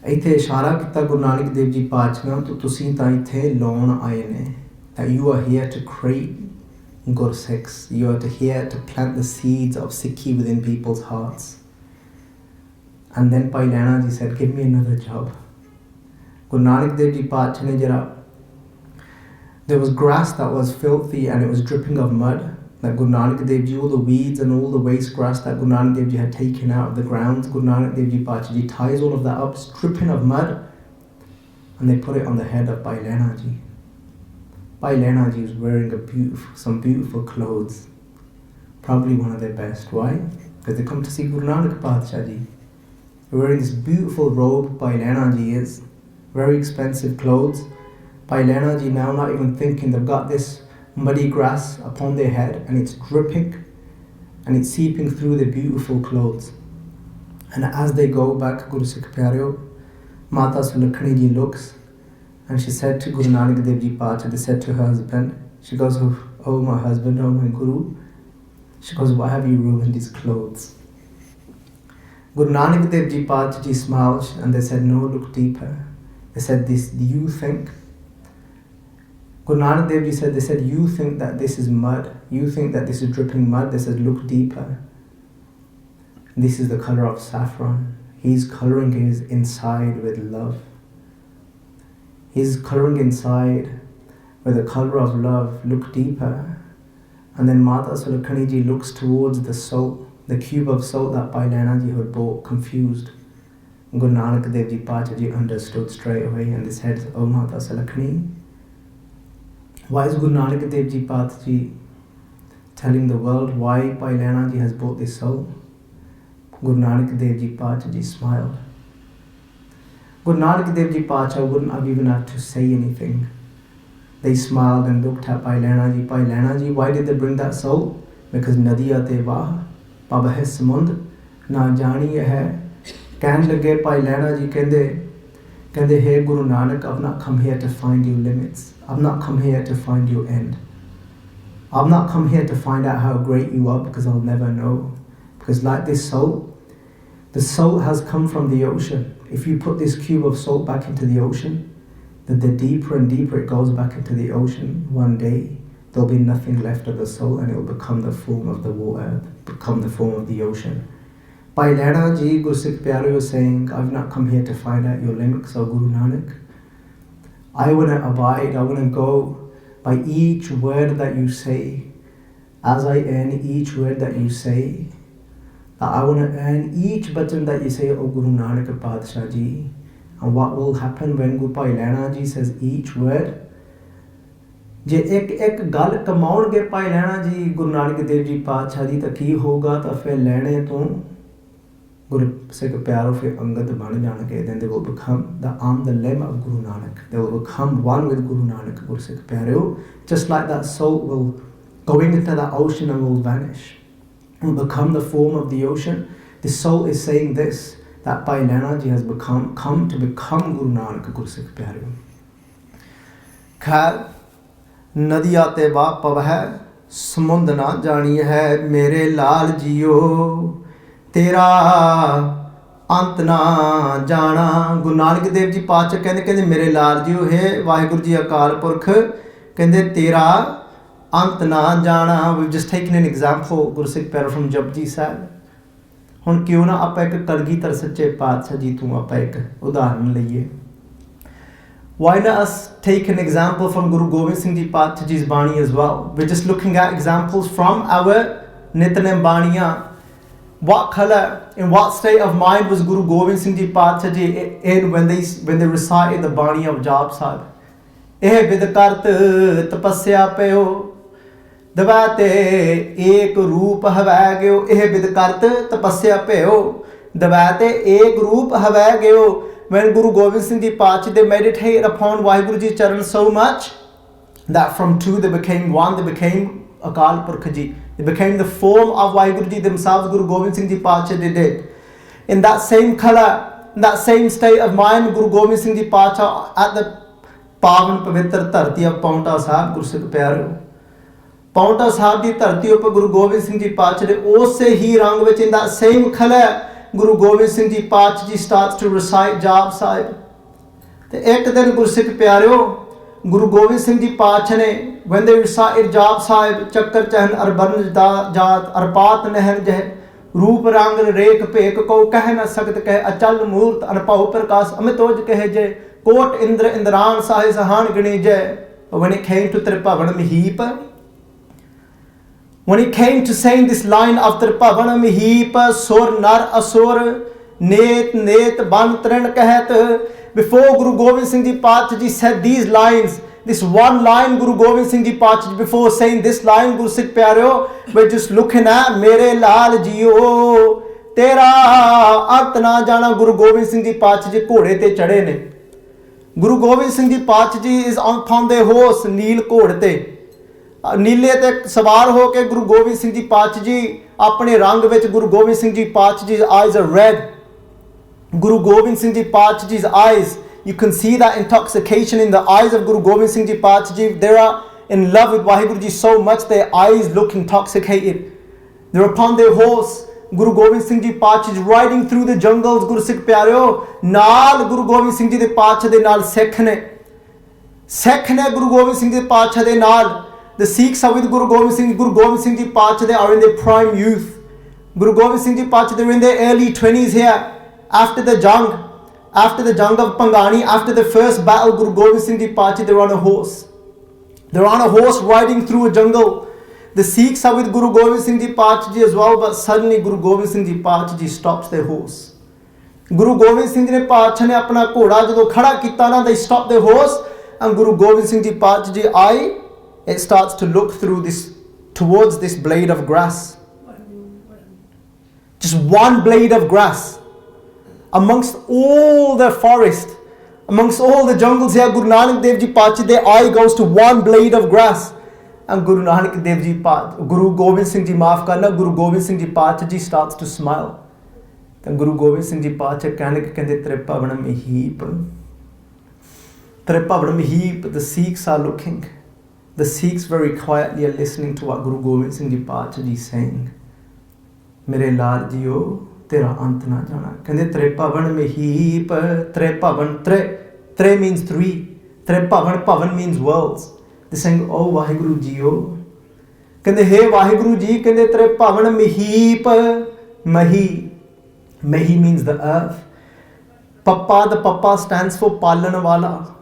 [SPEAKER 2] ਇੱਥੇ ਇਸ਼ਾਰਾ ਕੀਤਾ ਗੁਰੂ ਨਾਨਕ ਦੇਵ ਜੀ ਪਾਤਸ਼ਾਹ ਤੋਂ, ਤੁਸੀਂ ਤਾਂ ਇੱਥੇ ਲਾਉਣ ਆਏ ਨੇ, that you are here to create Gursikhs, you are here to plant the seeds of Sikhi within people's hearts. And then Bhai Lehna Ji said, give me another job. Guru Nanak Dev Ji Paatshah ne jara, there was grass that was filthy and it was dripping of mud. That Guru Nanak Dev Ji, all the weeds and all the waste grass that Guru Nanak Dev Ji had taken out of the ground, Guru Nanak Dev Ji Paatshah Ji ties all of that up, stripping of mud, and they put it on the head of Bhai Lehna Ji. Bhai Lehna Ji was wearing some beautiful clothes, probably one of their best. Why? Because they come to see Guru Nanak Paatshah Ji. They're wearing this beautiful robe, Bhai Lehna Ji is, very expensive clothes. Bhai Lehna Ji now not even thinking, they've got this muddy grass upon their head and it's dripping and it's seeping through their beautiful clothes. And as they go back, Gursikh Pyareo, Mata Sulakhani Ji looks and she said to Guru Nanak Dev Ji Paatshah, they said to her husband, she goes, oh my husband, oh my Guru, she goes, why have you ruined his clothes? Guru Nanak Dev Ji Paatshah Ji smiled and they said, no, look deeper. They said, this, do you think? Guru Nanak Dev Ji said, they said, you think that this is mud, you think that this is dripping mud. They said, look deeper. This is the color of saffron. He's coloring his inside with love. He's coloring inside with the color of love. Look deeper. And then Mata Sulakhani Ji looks towards the salt, the cube of salt that Bhai Lehna Ji had bought, confused. Guru Nanak Dev Ji Paatshah Ji understood straight away and they said, oh Mata Sulakhani, why is Guru Nanak Dev Ji Paatshah Ji telling the world why Bhai Lehna Ji has bought this soul? Guru Nanak Dev Ji Paatshah Ji smiled. Guru Nanak Dev Ji Paatshah wouldn't have even had to say anything. They smiled and looked at Bhai Lehna Ji. Bhai Lehna Ji, why did they bring that soul? Because Nadiya te Vah, Baba hai Samund, na jani hai. ਕਹਿਣ ਲੱਗੇ Bhai Lehna Ji ਕਹਿੰਦੇ hey Guru Nanak, I've not come here to find your limits. I've not come here to find your end. I've not come here to find out how great you are because I'll never know. Because like this salt, the salt has come from the ocean. If you put this cube of salt back into the ocean, the deeper and deeper it goes back into the ocean, one day there'll be nothing left of the salt and it will become the form of the water, become the form of the ocean. Bhai Lehna Ji, Gursikh Pyareo was saying, I've not come here to find out your limits, O Guru Nanak. I want to abide, I want to go by each word that you say. As I earn each word that you say, I want to earn each button that you say, O Guru Nanak Paatshah Ji. And what will happen when Bhai Lehna Ji says each word? ਜੇ ਇੱਕ ਗੱਲ ਕਮਾਉਣਗੇ ਭਾਈ ਲਹਿਣਾ ਜੀ ਗੁਰੂ ਨਾਨਕ ਦੇਵ ਜੀ ਪਾਤਸ਼ਾਹ ਦੀ ਤਾਂ ਕੀ ਹੋਊਗਾ, ਤਾਂ ਫਿਰ ਲੈਣੇ ਤੋਂ ਗੁਰੂ ਸਿੱਖ ਪਿਆਰੋ ਫਿਰ ਅੰਗਤ ਬਣ ਜਾਣਗੇ। then they will become the limb of Guru Nanak, they will become one with Guru Nanak, ਗੁਰੂ ਸਿੱਖ ਪਿਆਰਿਓ। just like that soul will going into the ocean and will vanish, will become the form of the ocean, the soul is saying this, that Bhai Naina ji has come to become Guru Nanak, ਗੁਰੂ ਸਿੱਖ ਪਿਆਰਿਓ। ਖੈਰ ਨਦੀਆਂ ਤੇ ਵਾਹ ਪਵੈ ਸਮੁੰਦ ਨਾ ਜਾਣੀ ਹੈ, ਮੇਰੇ ਲਾਲ JIO ਤੇਰਾ ਅੰਤ ਨਾ ਜਾਣਾ। ਗੁਰੂ ਨਾਨਕ ਦੇਵ ਜੀ ਪਾਤਸ਼ਾਹ ਕਹਿੰਦੇ ਮੇਰੇ ਲਾਲ ਜੀਓ ਹੈ ਵਾਹਿਗੁਰੂ ਜੀ ਅਕਾਲ ਪੁਰਖ, ਕਹਿੰਦੇ ਤੇਰਾ ਅੰਤ ਨਾ ਜਾਣਾ। we've just taken an example ਗੁਰਸਿੱਖ ਪਿਆਰੇ from ਜਪਜੀ ਸਾਹਿਬ। ਹੁਣ ਕਿਉਂ ਨਾ ਆਪਾਂ ਇੱਕ ਕਲਗੀਧਰ ਸੱਚੇ ਪਾਤਸ਼ਾਹ ਜੀ ਤੋਂ ਆਪਾਂ ਇੱਕ ਉਦਾਹਰਨ ਲਈਏ। Why not us take an example from Guru Gobind Singh Ji Paatshah Ji's Bani as well? We're just looking at examples from our Nitnem Baniya. What color, in what state of mind was Guru Gobind Singh Ji Paatshah Ji in when they recited the Bani of Jap Sahib? Eh bidkart tapasya payo ਦਵੈਤੇ ਏਕ ਰੂਪ ਹਵੈ ਗਿਓ, ਇਹ ਬਿਦਕਰਤ ਤਪੱਸਿਆ ਭਇਓ ਦਵੈਤੇ ਏਕ ਰੂਪ ਹਵੈ ਗਿਓ। When Guru Gobind Singh Ji Paatshah they meditated upon Vaheguru Ji Charan so much that from two they became one, they became Akal Purkh Ji, they became the form of Vaheguru Ji themselves. Guru Gobind Singh Ji Paatshah they did. In that same color, in that same state of mind, Guru Gobind Singh Ji Paatshah at the Pavan Pavitra Dharti of Paonta Sahib, Guru Sikh Pyareo, Paonta Sahib ਦੀ ਧਰਤੀ ਉੱਪਰ ਗੁਰੂ ਗੋਬਿੰਦ ਸਿੰਘ ਜੀ ਪਾਤਸ਼ਾਹ ਦੇ ਉਸੇ ਹੀ ਰੰਗ ਵਿੱਚ in that same color Guru Gobind Singh ji ਪਾਤਸ਼ਾਹ ਜੀ starts to recite ਜਾਪ ਸਾਹਿਬ। ਤੇ ਇੱਕ ਦਿਨ ਗੁਰਸਿੱਖ ਪਿਆਰਿਓ ਗੁਰੂ ਗੋਬਿੰਦ ਸਿੰਘ ਜੀ ਪਾਤਸ਼ਾਹ ਨੇ when they recited ਜਾਪ ਸਾਹਿਬ ਚੱਕਰ ਚਹਿਨ ਅਰਬਨ ਜਾਤ ਅਰਪਾਤ ਨਹਿਰ ਜਹ ਰੂਪ ਰੰਗ ਰੇਖ ਭੇਕ ਕੋ ਕਹਿ ਨਾ ਸਕਤ ਕਹਿ ਅਚਲ ਮੂਰਤ ਅਨਭਉ ਪ੍ਰਕਾਸ਼ ਅਮਿਤੋਜ ਕਹੇ ਜੇ ਕੋਟ ਇੰਦਰ ਇੰਦਰਾਨ ਸਾਹਿ ਸਹਾਨ ਗਣੀ ਜੈ। when it came to ਤ੍ਰਿਭਵਨ Mahip, when it came to saying this line of Tripavan Mihip Sur Nar Asur Net Net Ban Trin Kahat, before Guru Gobind Singh Ji Paatshah Ji said these lines, this one line Guru Gobind Singh Ji Paatshah, before saying this line Guru Sikh Pyareo, we're just looking at Mere Lal Jio Tera Ant Na Jana। Guru Gobind Singh Ji Paatshah Ji ਘੋੜੇ ਤੇ ਚੜੇ ਨੇ। Guru Gobind Singh Ji Paatshah Ji is upon their horse ਨੀਲ ਘੋੜ ਤੇ ਨੀਲੇ ਤੇ ਸਵਾਰ ਹੋ ਕੇ ਗੁਰੂ ਗੋਬਿੰਦ ਸਿੰਘ ਜੀ ਪਾਤਸ਼ਾਹ ਜੀ ਆਪਣੇ ਰੰਗ ਵਿੱਚ ਗੁਰੂ ਗੋਬਿੰਦ ਸਿੰਘ ਜੀ ਪਾਤਸ਼ਾਹ ਜੀ eyes are red। Guru Gobind Singh ji ਪਾਤਸ਼ਾਹ ਜੀ's eyes, you can see that intoxication in the eyes of Guru Gobind Singh Ji Paatshah Ji. They are in love with Vaheguru Ji so much their eyes look intoxicated. They're upon their horse. Guru Gobind Singh Ji Paatshah Ji riding through the jungles। ਗੁਰੂ ਸਿੱਖ ਪਿਆਰਿਓ ਨਾਲ ਗੁਰੂ ਗੋਬਿੰਦ ਸਿੰਘ ਜੀ ਦੇ ਪਾਤਸ਼ਾਹ ਦੇ ਨਾਲ ਸਿੱਖ ਨੇ ਗੁਰੂ ਗੋਬਿੰਦ ਸਿੰਘ ਜੀ ਦੇ ਪਾਤਸ਼ਾਹ ਦੇ ਨਾਲ। The Sikhs are with Guru Gobind Singh. Guru Gobind Singh Ji Paatshah they are in their prime youth. Guru Gobind Singh Ji Paatshah they were in their early 20s here. After the jung of Pangani, after the first battle, Guru Gobind Singh Ji Paatshah they were on a horse. They were on a horse riding through a jungle. The Sikhs are with Guru Gobind Singh Ji Paatshah Ji as well, but suddenly Guru Gobind Singh Ji Paatshah Ji stops their horse. Guru Gobind Singh Ji Paatshah ne apna ਘੋੜਾ ਜਦੋਂ ਖੜਾ ਕੀਤਾ ਨਾ, they stopped their horse, and Guru Gobind Singh Ji Paatshah Ji eye, it starts to look through this towards this blade of grass. Just one blade of grass amongst all the forest, amongst all the jungles here. Guru Nanak Dev Ji Paatshah, their eye goes to one blade of grass, and Guru Nanak Dev Ji Paatshah, Guru Gobind Singh Ji maaf karna, Guru Gobind Singh Ji Paatshah Ji starts to smile. Then Guru Gobind Singh Ji Paatshah kehne Tripavan Mihip, Tripavan Mihip. The Sikhs are looking. The Sikhs very quietly are listening to what Guru Gobind Singh Ji Paatshah Ji is saying. Mere laal jiyo tera ant na jana। Kehinde Tripavan Mihip, Tripavan, Tre means three, Tripavan, Pavan means worlds. They're saying, oh Vaheguru jiyo, kehinde hey Vaheguru ji, kehinde Tripavan Mihip, Mahi means the earth. Papa, the Papa stands for Palan Wala.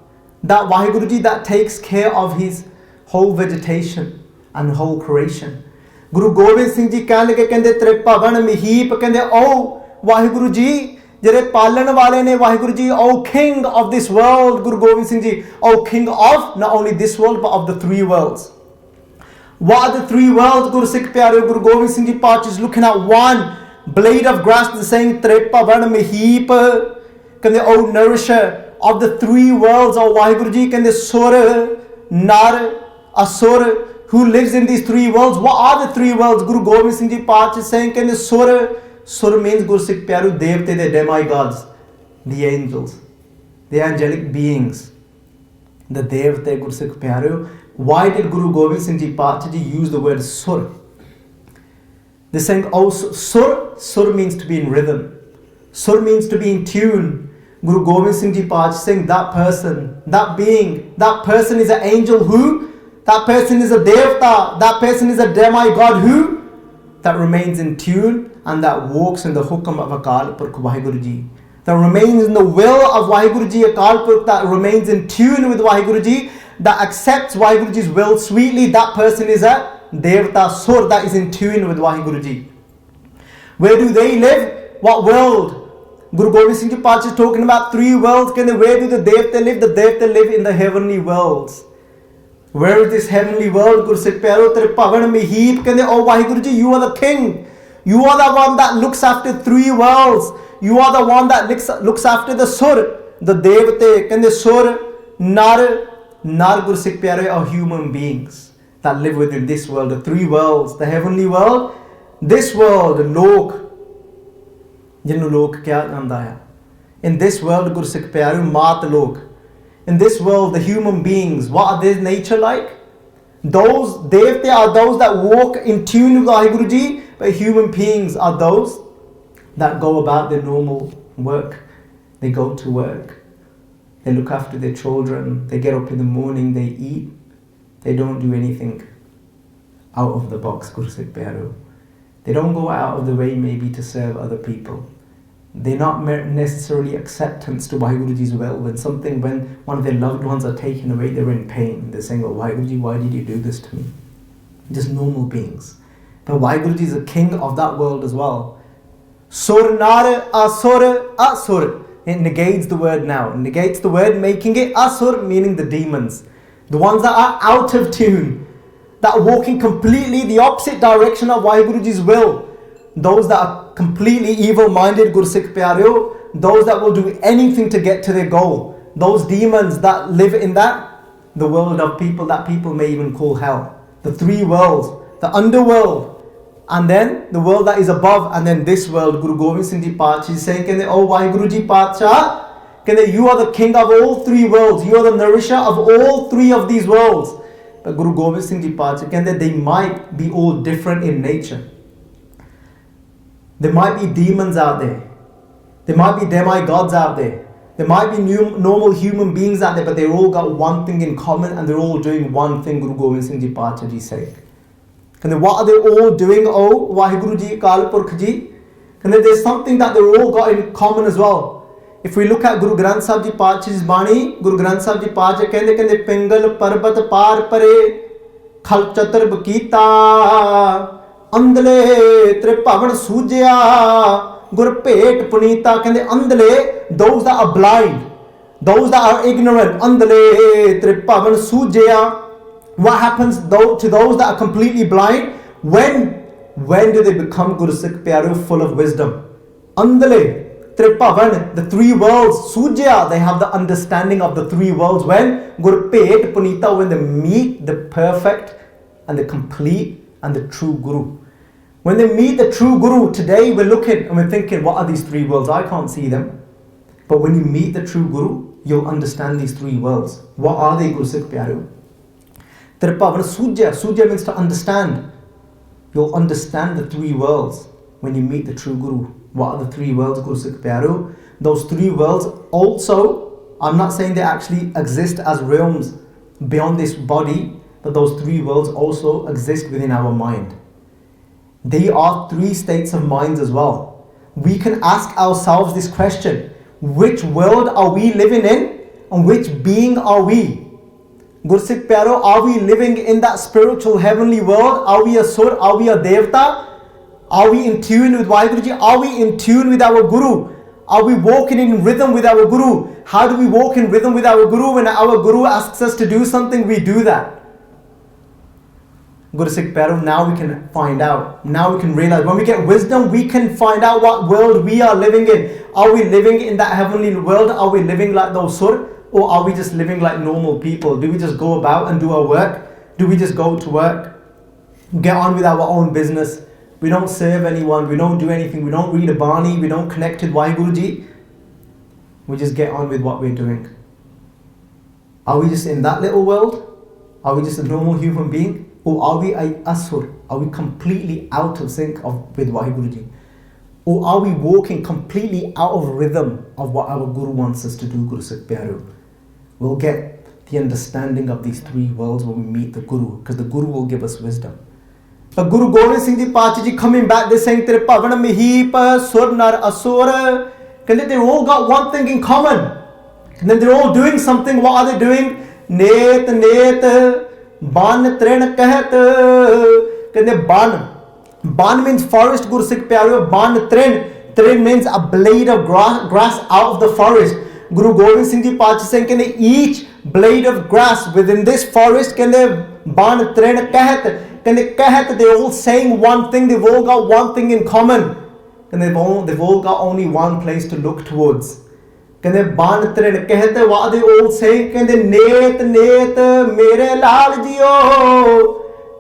[SPEAKER 2] That Vaheguru Ji that takes care of his whole vegetation and whole creation. Guru Gobind Singh Ji ਕਹਿਣ ਲੱਗੇ ਕਹਿੰਦੇ ਤ੍ਰਿਭਵਨ ਮਹੀਪ, ਕਹਿੰਦੇ oh Vaheguru Ji, ਜਿਹੜੇ ਪਾਲਣ ਵਾਲੇ ਨੇ Waheguru ji, O King of this world, Guru Gobind Singh Ji, O King of not only this world but of the three worlds. What are the three worlds, Guru Sikh Pyare? Guru Gobind Singh Ji Pacha is looking at one blade of grass and saying, Trepavan Meheep, ਕਹਿੰਦੇ O nourisher of the three worlds, O Waheguru ji, ਕਹਿੰਦੇ ਸੁਰ, nar, asur, who lives in these three worlds. What are the three worlds? Guru Gobind Singh Ji Pacha is saying, ਕਹਿੰਦੇ ਸੁਰ, Sur means Guru Sikh Pyare, Devte, the demigods, the angels, the angelic beings, the Devte, Guru Sikh Pyare. Why did Guru Gobind Singh Ji Pacha Ji use the word Sur? They're saying, oh, Sur, Sur means to be in rhythm. Sur means to be in tune. Guru Gobind Singh Ji Pacha saying that person, that being, that person is an angel who? That person is a Devta, that person is a demigod who? That remains in tune and that walks in the hukam of Akal Purkh Vaheguru Ji. That remains in the will of Vaheguru Ji, Akal Purkh, that remains in tune with Vaheguru Ji, that accepts Vaheguru Ji's will sweetly. That person is a Devta Sur, that is in tune with Vaheguru Ji. Where do they live? What world? Guru Gobind Singh Ji Pacha is talking about three worlds. Where do the Devta live? The Devta live in the heavenly worlds. Where is this heavenly world? Guru Sikh Pyaro, Tere Pavan Meheep, oh Vaheguru Ji, you are the king. You are the one that looks after three worlds. You are the one that looks after the Sur, the Devte, Sur, Nar Guru Sikh Pyare are human beings that live within this world, the three worlds, the heavenly world, this world, Lok. Jinu Lok kya janda hai? In this world, Guru Sikh Pyare, Mat Lok. In this world, the human beings, what are their nature like? Those Devte are those that walk in tune with Vaheguru Ji, but human beings are those that go about their normal work. They go to work. They look after their children. They get up in the morning. They eat. They don't do anything out of the box, Guru Sikh Pyaro. They don't go out of the way maybe to serve other people. They're not necessarily acceptance to Vaheguru Ji's will. When one of their loved ones are taken away, they're in pain. They're saying, oh Vaheguru Ji, why did you do this to me? Just normal beings. But Vaheguru Ji is the king of that world as well. Sur, nar, asur, asur. It negates the word now. It negates the word, making it asur, meaning the demons. The ones that are out of tune. That are walking completely the opposite direction of Vaheguru Ji's will. Those that are completely evil-minded, Guru Sikh Pyareo. Those that will do anything to get to their goal. Those demons that live in that, the world of people that people may even call hell. The three worlds. The underworld. And then the world that is above. And then this world. Guru Gobind Singh Ji Pacha is saying, oh Vaheguru Ji Pacha, you are the king of all three worlds. You are the nourisher of all three of these worlds. But Guru Gobind Singh Ji Pacha, they might be all different in nature. There might be demons out there. There might be demigods out there. There might be normal human beings out there, but they've all got one thing in common and they're all doing one thing, Guru Gobind Singh Ji Pacha Ji saying. What are they all doing? Oh, Vaheguru Ji, Akal Purkh Ji. There's something that they're all got in common as well. If we look at Guru Granth Sahib Ji Pacha's Bani, Guru Granth Sahib Ji Pacha Pingal Parbat Par Pare Khal Chatar Bakita Andale Tripavan Sujya Gur Pet Punita Andale, those that are blind, those that are ignorant, Andale Tripavan Sujya. What happens to those that are completely blind? When do they become Guru Sikh Pyaro full of wisdom? Andale Tripavan, the three worlds, Sujya, they have the understanding of the three worlds. When Gur Pet Punita, when they meet the perfect and the complete and the true Guru. When they meet the true Guru, today we're looking and we're thinking, what are these three worlds? I can't see them. But when you meet the true Guru, you'll understand these three worlds. What are they, Guru Sikh Pyaro? Tripavan Sujya. Sujya means to understand. You'll understand the three worlds when you meet the true Guru. What are the three worlds, Guru Sikh Pyaro? Those three worlds also, I'm not saying they actually exist as realms beyond this body, but those three worlds also exist within our mind. They are three states of minds as well. We can ask ourselves this question: which world are we living in and which being are we? Guru Sikh Pyaro, are we living in that spiritual heavenly world? Are we a Sur? Are we a Devta? Are we in tune with Vaheguru Ji? Are we in tune with our Guru? Are we walking in rhythm with our Guru? How do we walk in rhythm with our Guru? When our Guru asks us to do something, we do that. Guru Sikh Pyaro, now we can find out. Now we can realize. When we get wisdom, we can find out what world we are living in. Are we living in that heavenly world? Are we living like those sur? Or are we just living like normal people? Do we just go about and do our work? Do we just go to work? Get on with our own business? We don't serve anyone. We don't do anything. We don't read a Bani. We don't connect with Waheguruji. We just get on with what we're doing. Are we just in that little world? Are we just a normal human being? Or are we a asur? Are we completely out of sync with Waheguruji? Or are we walking completely out of rhythm of what our Guru wants us to do, Guru Sikh Pyaro? We'll get the understanding of these three worlds when we meet the Guru, because the Guru will give us wisdom. But Guru Gobind Singh Ji Pacha Ji coming back, they're saying, Tere Pavan Mihip, Sur Nar Asur. They all got one thing in common. And then they're all doing something. What are they doing? Net, net. Ban trin kahat. Ban means forest, Guru Sikh Pyaro. Ban trin. Trin means a blade of grass out of the forest. Guru Gobind Singh Ji Pacha saying, each blade of grass within this forest, ban trin kahat. They're all saying one thing. They've all got one thing in common. And they've all got only one place to look towards. What are they all saying? Net, net, mere lal jiyo,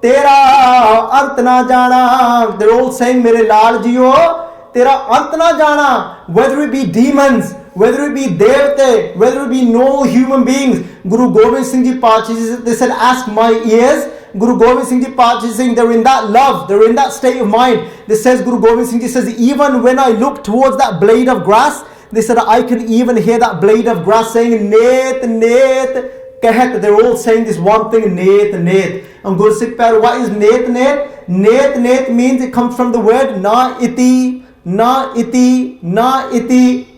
[SPEAKER 2] tera ant na jana. They're all saying, mere lal jiyo, tera ant na jana. Whether it be demons, whether it be devte, whether it be normal human beings. Guru Gobind Singh Ji Pacha, they said, ask my ears. Guru Gobind Singh Ji Pacha is saying they're in that love, they're in that state of mind. This says, Guru Gobind Singh Ji says, even when I look towards that blade of grass, they said, I can even hear that blade of grass saying, Net, Net, Kahat. They're all saying this one thing, Net, Net. And Guru Sikh Pyaro, what is Net, Net? Net, Net means it comes from the word Na Iti, Na Iti, Na Iti.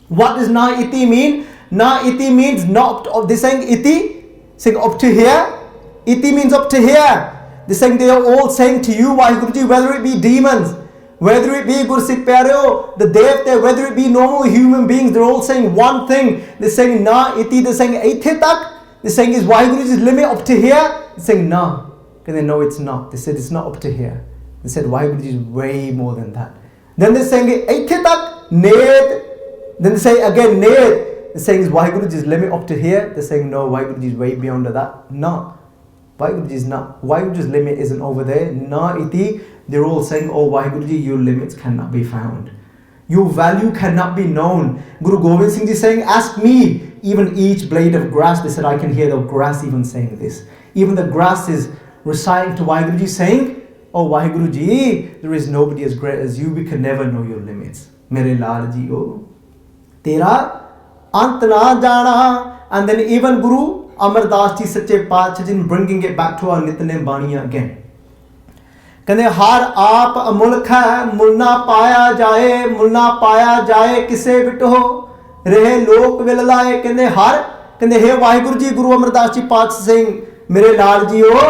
[SPEAKER 2] What does Na Iti mean? Na Iti means not up. They're saying Iti, saying up to here. Iti means up to here. They're saying, they are all saying to you, Waheguruji, whether it be demons, whether it be Guru Sikh Pyaro, the Devte, whether it be normal human beings, they're all saying one thing. They're saying na iti, they're saying aithe tak. They're saying is Waheguruji's limit up to here? They're saying na. And they know it's not. They said it's not up to here. They said Waheguruji is way more than that. Then they're saying aithe tak, net. Then they say again net. They're saying is Waheguruji's limit up to here? They're saying no, Waheguruji is way beyond that. No. Waheguruji is not. Waheguruji's limit isn't over there. Na iti. They're all saying, oh Waheguruji, your limits cannot be found. Your value cannot be known. Guru Gobind Singh Ji saying, ask me, even each blade of grass. They said, I can hear the grass even saying this. Even the grass is reciting to Waheguruji saying, oh Waheguruji, there is nobody as great as you. We can never know your limits. Mere lal ji oh, tera ant na jana. And then even Guru Amar Das Ji Sache Pacha Ji bringing it back to our Nitnem Baniya again. कहने हर आप मुल्क है मुलना पाया जाए किसे बिटो रहे लोक विल लाए कहने हे वाहिगुरु जी गुरु अमरदास जी पाच सिंह मेरे लाल जी हो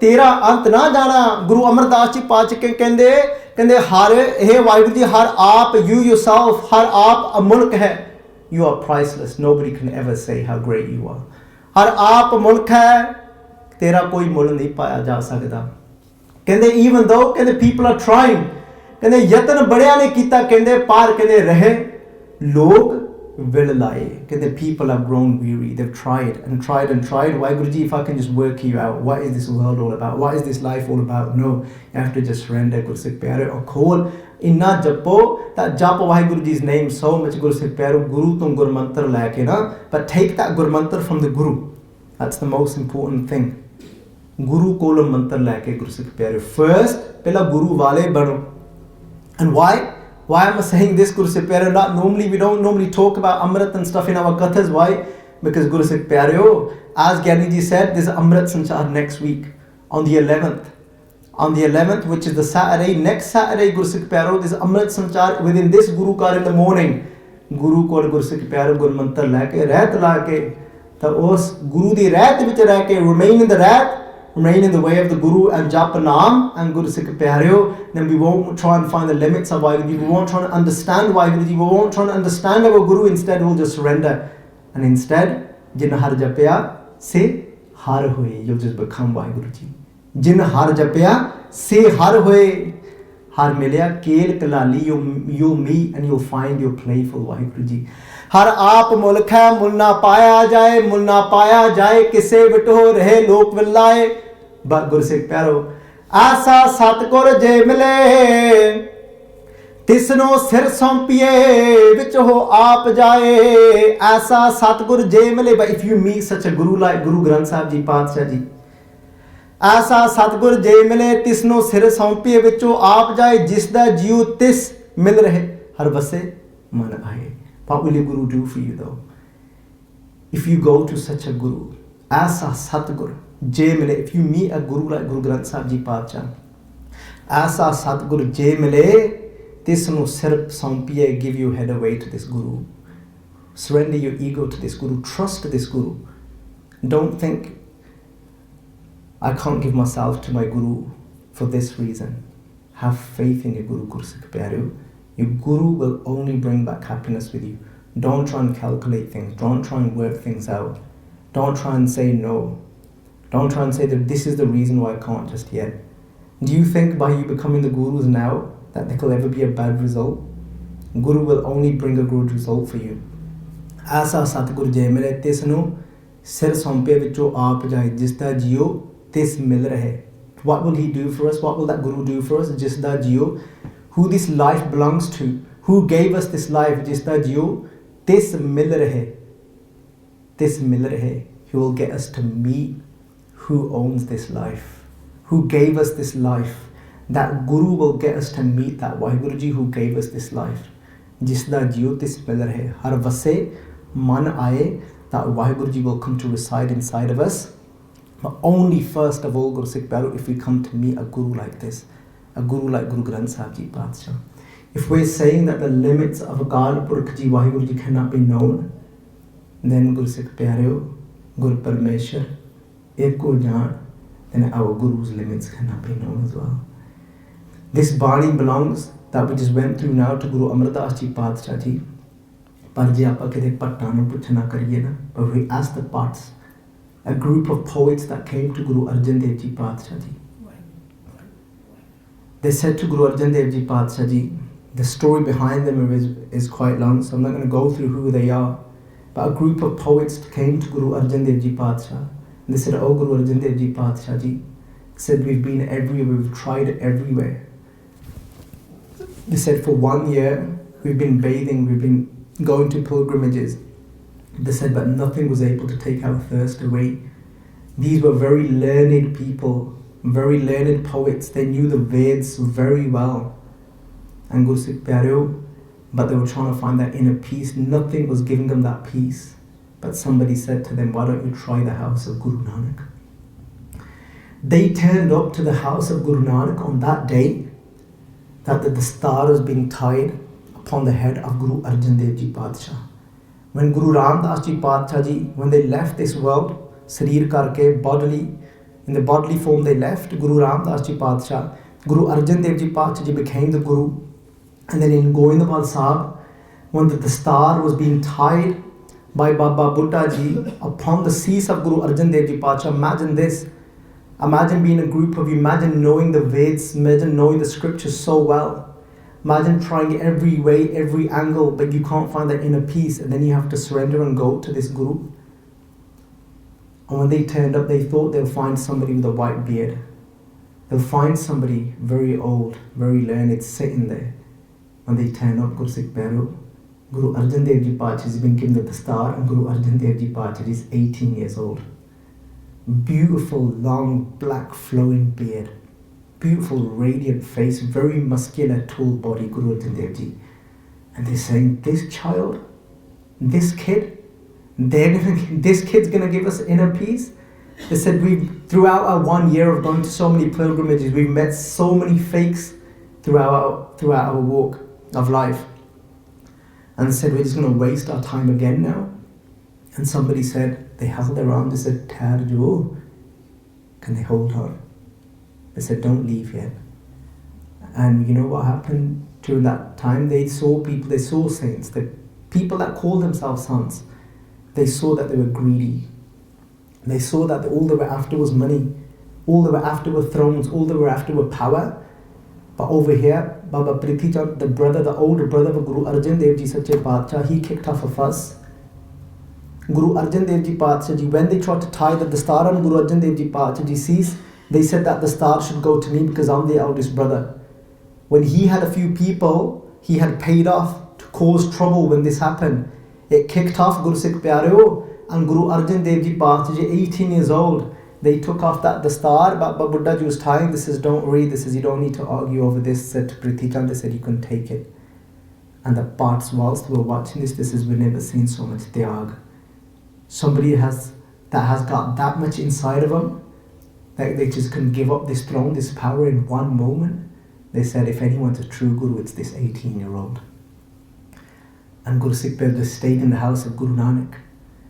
[SPEAKER 2] तेरा अंत ना जाना गुरु अमरदास जी पाच कहते हर हे वाहिगुरु जी हर आप you yourself हर आप अमुल्क है you are priceless nobody can ever say how great you are हर आप मुल्क है तेरा कोई मुल नहीं पाया जा सकता कहते even though कहते people are trying कहते यतन बड़िया ने कीता कहते पार कहते रहे लोग will लाए कहते people have grown weary they've tried Waheguruji if I can just work you out what is this world all about what is this life all about no you have to just surrender Guru Sikh Pyaro or call inna japo that jap Waheguruji's name so much Guru Sikh Pyaro Guru tum Gur mantra laake na but take that Gur mantra from the Guru that's the most important thing Guru kolam mantra laake Guru Sikh Pyaro first pehla Guru wale bano and why am I saying this Guru Sikh Pyaro not normally we don't normally talk about Amrit and stuff in our kathas why because Guru Sikh Pyaro as Gyani ji said there's Amrit Sanchar next week on the 11th which is the Saturday next Saturday Guru Sikh Pyaro there's Amrit Sanchar within this Guru Kar in the morning Guru kol Guru Sikh Pyaro Gur mantra laake rehat laake ta us Guru di rehat vich reh ke remain in the rehat remain in the way of the Guru and Jap Naam and Guru Sikh Pyareo, then we won't try and find the limits of Waheguru Ji. We won't try to understand Waheguru Ji. We won't try to understand our Guru. Instead, we'll just surrender. And instead, Jin Har Japya Se Har Hoye. You'll just become Waheguru Ji. Jin Har Japya Se Har Hoye. Har Milya Kel Kalali. You'll meet and you'll find your playful Waheguru Ji. हर आप मुल्क है मुल ना पाया जाए किसे विटो रहे लोक विलाए गुरसिख प्यारो ऐसा सतगुर जे मिले तिसनो सिर सौंपिए विच हो आप जाए ऐसा सतगुर जे मिले but if you meet such a guru like Guru Granth Sahib Ji Paatshah Ji ऐसा सतगुर जे मिले तिसनो सिर सौंपिए विच हो आप जाए जिसदा जीव तिस मिल रहे हर बसे मन आए. What will your Guru do for you though? If you go to such a Guru, as a Satguru, Jai Mile, if you meet a Guru like Guru Granth Sahib Ji Paatshah, as a Satguru Jai Mile, Tisnu Sirp Sampiye, give your head away to this Guru. Surrender your ego to this Guru. Trust this Guru. Don't think, I can't give myself to my Guru for this reason. Have faith in your Guru, Guru Sikh Pyareo. Your Guru will only bring back happiness with you. Don't try and calculate things. Don't try and work things out. Don't try and say no. Don't try and say that this is the reason why I can't just yet. Do you think by you becoming the Gurus now that there could ever be a bad result? Guru will only bring a good result for you. Aisa Satguru Jai Mile Tisnu Sir Sompe Vicho Aap Jai Jista Jio Tis Mil Rahe. What will he do for us? What will that Guru do for us? Jista Jio, who this life belongs to, who gave us this life, Jista Jio, Tis Mil Rahe. Tis Mil Rahe. He will get us to meet who owns this life, who gave us this life. That Guru will get us to meet that Waheguru Ji who gave us this life. Jisda Jio Tis Mil Rahe. Har Vase Man Aaye. That Waheguru Ji will come to reside inside of us. But only first of all, Guru Sikh Pyareo, if we come to meet a Guru like this, a Guru like Guru Granth Sahib Ji Paatshah. If we're saying that the limits of Akal Purkh Ji Waheguru Ji cannot be known, then Guru Sikh Pyareo, Guru Parmeshwar, Eko Jaan, then our Guru's limits cannot be known as well. This body belongs, that we just went through now, to Guru Amardas Ji Paatshah Ji. Par je aapa kide patta nu puch na kariye na, but we ask the parts. A group of poets that came to Guru Arjan Dev Ji Paatshah Ji. They said to Guru Arjan Dev Ji Paatshah Ji, the story behind them is quite long, so I'm not going to go through who they are. But a group of poets came to Guru Arjan Dev Ji Paatshah. And they said, oh Guru Arjan Dev Ji Paatshah Ji, said we've been everywhere, we've tried everywhere. They said for 1 year, we've been bathing, we've been going to pilgrimages. They said, but nothing was able to take our thirst away. These were very learned people, very learned poets. They knew the Veds very well. And Guru Sikh Pyareo, but they were trying to find that inner peace. Nothing was giving them that peace. But somebody said to them, why don't you try the house of Guru Nanak? They turned up to the house of Guru Nanak on that day that the star was being tied upon the head of Guru Arjan Dev Ji Paatshah. When Guru Ramdas Ji Paatshah Ji, when they left this world, Sarir Karke, bodily, in the bodily form they left, Guru Ramdas Ji Paatshah, Guru Arjan Dev Ji Paatshah Ji became the Guru. And then in Govindwal Sahib, when the star was being tied by Baba Butta Ji upon the cease of Guru Arjan Dev Ji Paatshah, imagine this. Imagine being a group of you, imagine knowing the Veds, imagine knowing the scriptures so well. Imagine trying every way, every angle, but you can't find that inner peace, and then you have to surrender and go to this Guru. And when they turned up, they thought they'll find somebody with a white beard. They'll find somebody very old, very learned, sitting there. When they turn up, Guru Sikh Pyareo, Guru Arjan Dev Ji Paatshah has been given the star, and Guru Arjan Dev Ji Paatshah is 18 years old. Beautiful, long, black, flowing beard. Beautiful, radiant face, very muscular, tall body, Guru Arjan Dev Ji. And they're saying, this child, this kid, this kid's gonna give us inner peace. They said, throughout our 1 year of going to so many pilgrimages, we've met so many fakes throughout our walk of life. And they said, we're just gonna waste our time again now. And somebody said, they held their arm, they said, Tarjo, Can they hold on? They said, don't leave yet. And you know what happened during that time? They saw people, they saw saints, the people that called themselves sons. They saw that they were greedy. They saw that all they were after was money. All they were after were thrones. All they were after were power. But over here, Baba Prithi Chand, the older brother of Guru Arjan Dev Ji Sache Paatshah, he kicked off a fuss. Guru Arjan Dev Ji Paatshah Ji, when they tried to tie the dastar on Guru Arjan Dev Ji Paatshah Ji sees, they said that the dastar should go to me because I'm the eldest brother. When he had a few people, he had paid off to cause trouble when this happened. It kicked off Guru Sikh Pyareo and Guru Arjan Dev Ji Paatshah Ji, 18 years old. They took off that dastar, but Buddha Ji was tying. This is, don't worry, this is, you don't need to argue over this. Said to Prithi Chand, they said, you can take it. And the parts, whilst we were watching this is, we've never seen so much tyag. Somebody that has got that much inside of them, that they just can give up this throne, this power in one moment. They said, if anyone's a true Guru, it's this 18-year-old. And Guru Sikh Pyareo stayed in the house of Guru Nanak.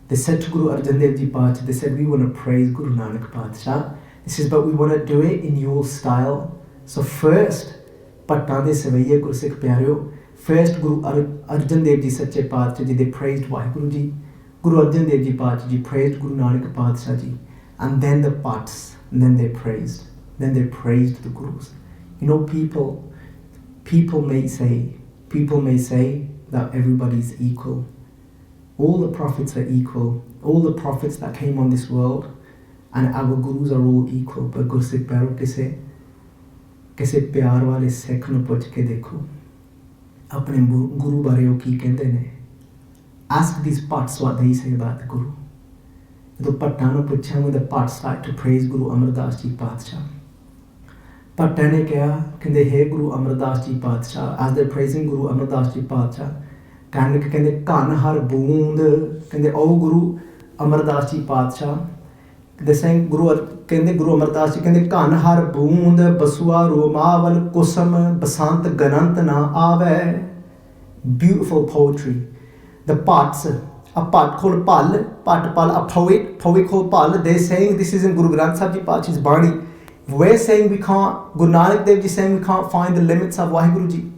[SPEAKER 2] They said to Guru Arjan Dev Ji Paatshah, they said, we want to praise Guru Nanak Paatshah. This is, but we want to do it in your style. So first, Patna de Savaiya Guru Sikh Pyareo, first Guru Arjan Dev Ji Sache Paatshah Ji, they praised Vaheguru Ji. Guru Arjan Dev Ji Paatshah Ji praised Guru Nanak Paatshah Ji. And then the Pats, and then they praised. Then they praised the Gurus. You know, people may say that everybody's equal. All the prophets are equal. All the prophets that came on this world, and our Gurus are all equal. But Guru Sikh Pyareo kise pyar wale Sikh nu puch ke dekho. Apne Guru bare o ki kende ne. Ask these Pats what they say about the Guru. The Patna nu puchha, when the Pats start to praise Guru Amar Das Ji Paatshah. Patna ne kya, kende hey Guru Amar Das Ji Paatshah, as they're praising Guru Amar Das Ji Paatshah, ਕਹਿੰਦੇ ਕੰਨ ਹਰ ਬੂੰਦ, ਕਹਿੰਦੇ ਓ ਗੁਰੂ ਅਮਰਦਾਸ ਜੀ ਪਾਤਸ਼ਾਹ, ਦੇ ਸਿੰਘ ਕਹਿੰਦੇ ਗੁਰੂ ਅਮਰਦਾਸ ਜੀ ਕਹਿੰਦੇ ਕੰਨ ਹਰ ਬੂੰਦ ਬਸੂਆ ਰੋਮਾਵਲ ਕੁਸਮ ਬਸੰਤ ਗਨੰਤ ਨਾ ਆਵੇ. Beautiful poetry. The Pats, a Pat called Pal, a poet called Pal, they're saying this is in Guru Granth Sahib Ji Paatshah's Bani. We're saying we can't, Guru Nanak Dev Ji saying we can't find the limits of Vaheguru Ji.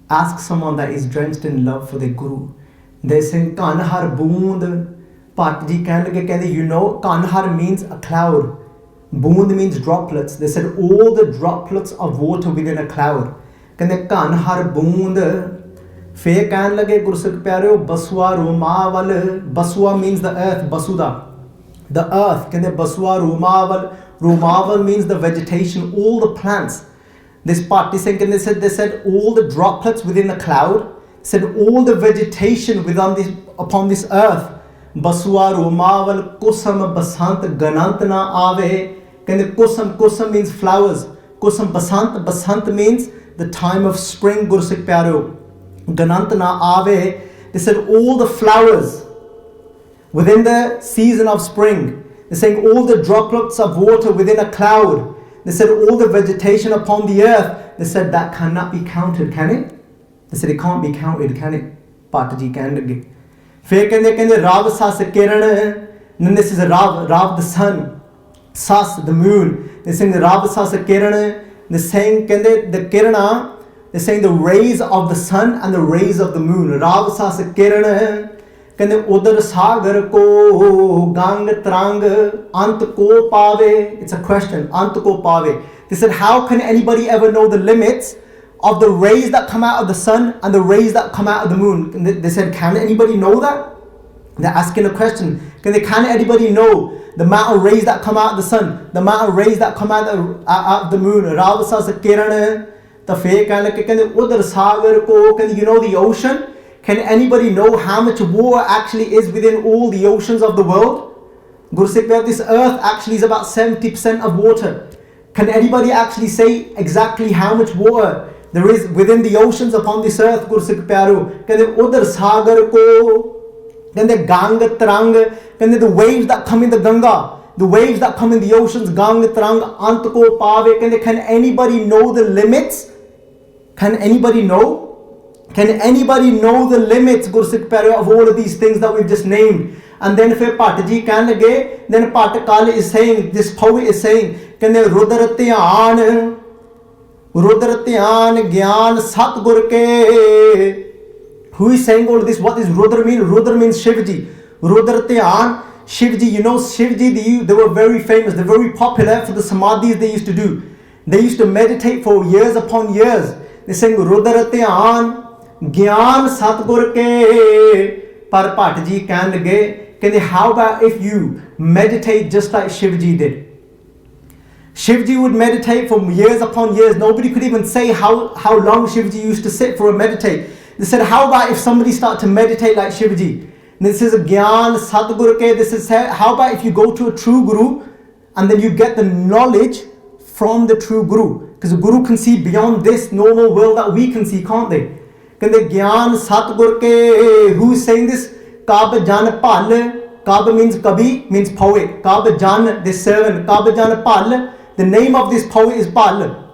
[SPEAKER 2] Ask someone that is drenched in love for their Guru. They're saying Kanhar Boond. Pat Ji kehne, you know, Kanhar means a cloud. Boond means droplets. They said all the droplets of water within a cloud. Kehne Kanhar Boond. Fir kehne lage Guru Sikh Pyareo Baswa Romaval. Baswa means the earth, Basuda. The earth. Kehne Baswa Romaval. Romaval means the vegetation, all the plants. This part, they said all the droplets within the cloud, said all the vegetation upon this earth. Baswa Romaval Kusam Basant Ganantana Ave. Kusam means flowers. Kusam Basant means the time of spring, Guru Sikh Pyareo. Ganantana Ave. They said all the flowers within the season of spring. They're saying all the droplets of water within a cloud. They said all the vegetation upon the earth. They said that cannot be counted, can it? They said it can't be counted, can it? Pataji kehne. Fir kehne Rav Sas Kiran. Then this is Rav the sun. Sas the moon. They're saying the Rav Sas Kiran. They're saying the Kirana. They're saying the rays of the sun and the rays of the moon. Rav Sas Kiran. Kehne udar sagar ko gang trang ant ko pave. It's a question. Ant ko pave. They said, how can anybody ever know the limits of the rays that come out of the sun and the rays that come out of the moon? And they said, can anybody know that? They're asking a question. Can anybody know the amount of rays that come out of the sun, the amount of rays that come out of the moon? Ravasa sa kiran ta fe kehne udar sagar ko. You know the ocean? Can anybody know how much water actually is within all the oceans of the world? Guru Sikh Pyareo, this earth actually is about 70% of water. Can anybody actually say exactly how much water there is within the oceans upon this earth? Guru Sikh Pyareo, kehne udar sagar ko, kehne gang trang, the waves that come in the Ganga, the waves that come in the oceans, gang trang ant ko pave. Can anybody know the limits? Can anybody know? Can anybody know the limits, Gursikh Pyareo, of all of these things that we've just named? And then fir Bhatt ji kehn lage, then Bhatt Kal is saying, this poet is saying, kehne Rudra Dhyan Gyan Satgur ke. Who is saying all this? What does Rudra mean? Rudra means Shivji. Rudra Dhyan, Shivji, you know Shivji, they were very famous, they're very popular for the samadhis they used to do. They used to meditate for years upon years. They're saying Rudra Dhyan Gyan Satgur ke. Par Bhatt ji kehn lage, kehne how about if you meditate just like Shivji did? Shivji would meditate for years upon years. Nobody could even say how long Shivji used to sit for a meditate. They said, how about if somebody started to meditate like Shivji? This is a Gyan Sadgur ke. This is how about if you go to a true Guru and then you get the knowledge from the true Guru? Because the Guru can see beyond this normal world that we can see, can't they? Can the Gyan Sadgur ke? Who is saying this? Kab Jan Pal. Kab means Kabi, means poet. Kab Jan, the servant. Kab Jan Pal. The name of this poet is Pal.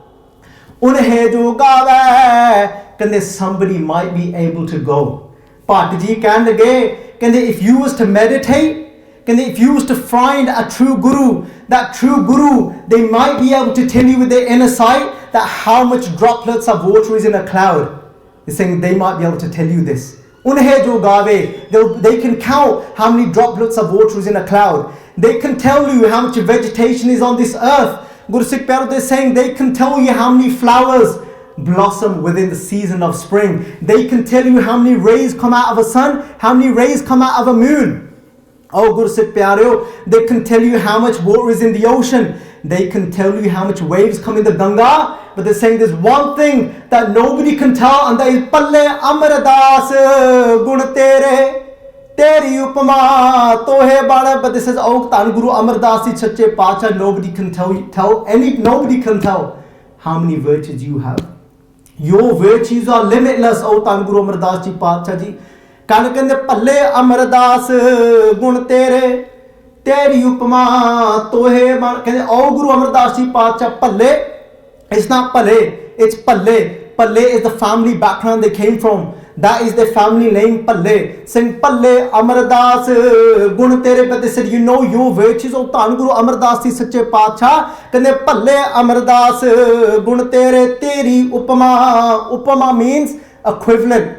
[SPEAKER 2] Unhe jo gawe. Can somebody might be able to go. Bhatt ji kehn lage, if you was to meditate, if you was to find a true Guru, that true Guru, they might be able to tell you with their inner sight that how much droplets of water is in a cloud. He's saying they might be able to tell you this. Unhe jo gawe, they can count how many droplets of water is in a cloud. They can tell you how much vegetation is on this earth. Gursikh Pyareo, they're saying they can tell you how many flowers blossom within the season of spring. They can tell you how many rays come out of a sun, how many rays come out of a moon. Oh Gursikh Pyareo, they can tell you how much water is in the ocean. They can tell you how much waves come in the Ganga. But they're saying there's one thing that nobody can tell, and that is Palle Amardas Gun Tere Teri Upama Tohe Bada. But this says, oh Tan Guru Amardas Ji Sache Pacha, nobody can nobody can tell how many virtues you have. Your virtues are limitless, O Tan Guru Amardas Ji Pacha Ji. Kan kehinde Palle Amardas Gun Tere Teri Upama Tohe Ban. Kehinde O Guru Amardas Ji Pacha, Palle, it's not Palle, it's Palle. Palle is the family background they came from. That is their family name, Palle. Saying Palle Amardas Gun Tere. But they said, you know your virtues, O Tan Guru Amardas Ji Sache Pacha. Kehinde Palle Amardas Gun Tere Teri Upama. Upama means equivalent.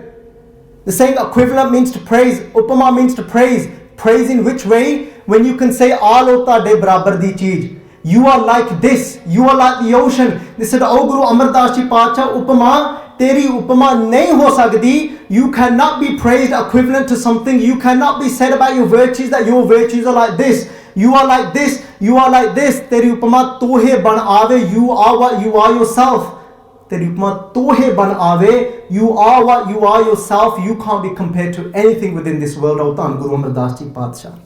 [SPEAKER 2] They're saying equivalent means to praise. Upama means to praise. Praise in which way? When you can say Aalo Tade Barabar Di Cheez. You are like this. You are like the ocean. They said, O Guru Amardas Ji Pacha, Upama, Teri Upama nahi ho sakdi. You cannot be praised equivalent to something. You cannot be said about your virtues that your virtues are like this. You are like this. You are like this. Teri Upama tohe ban aave. You are what you are yourself. Teri Upama tohe ban aave. You are what you are yourself. You can't be compared to anything within this world. O Tan Guru Amardas Ji Pacha.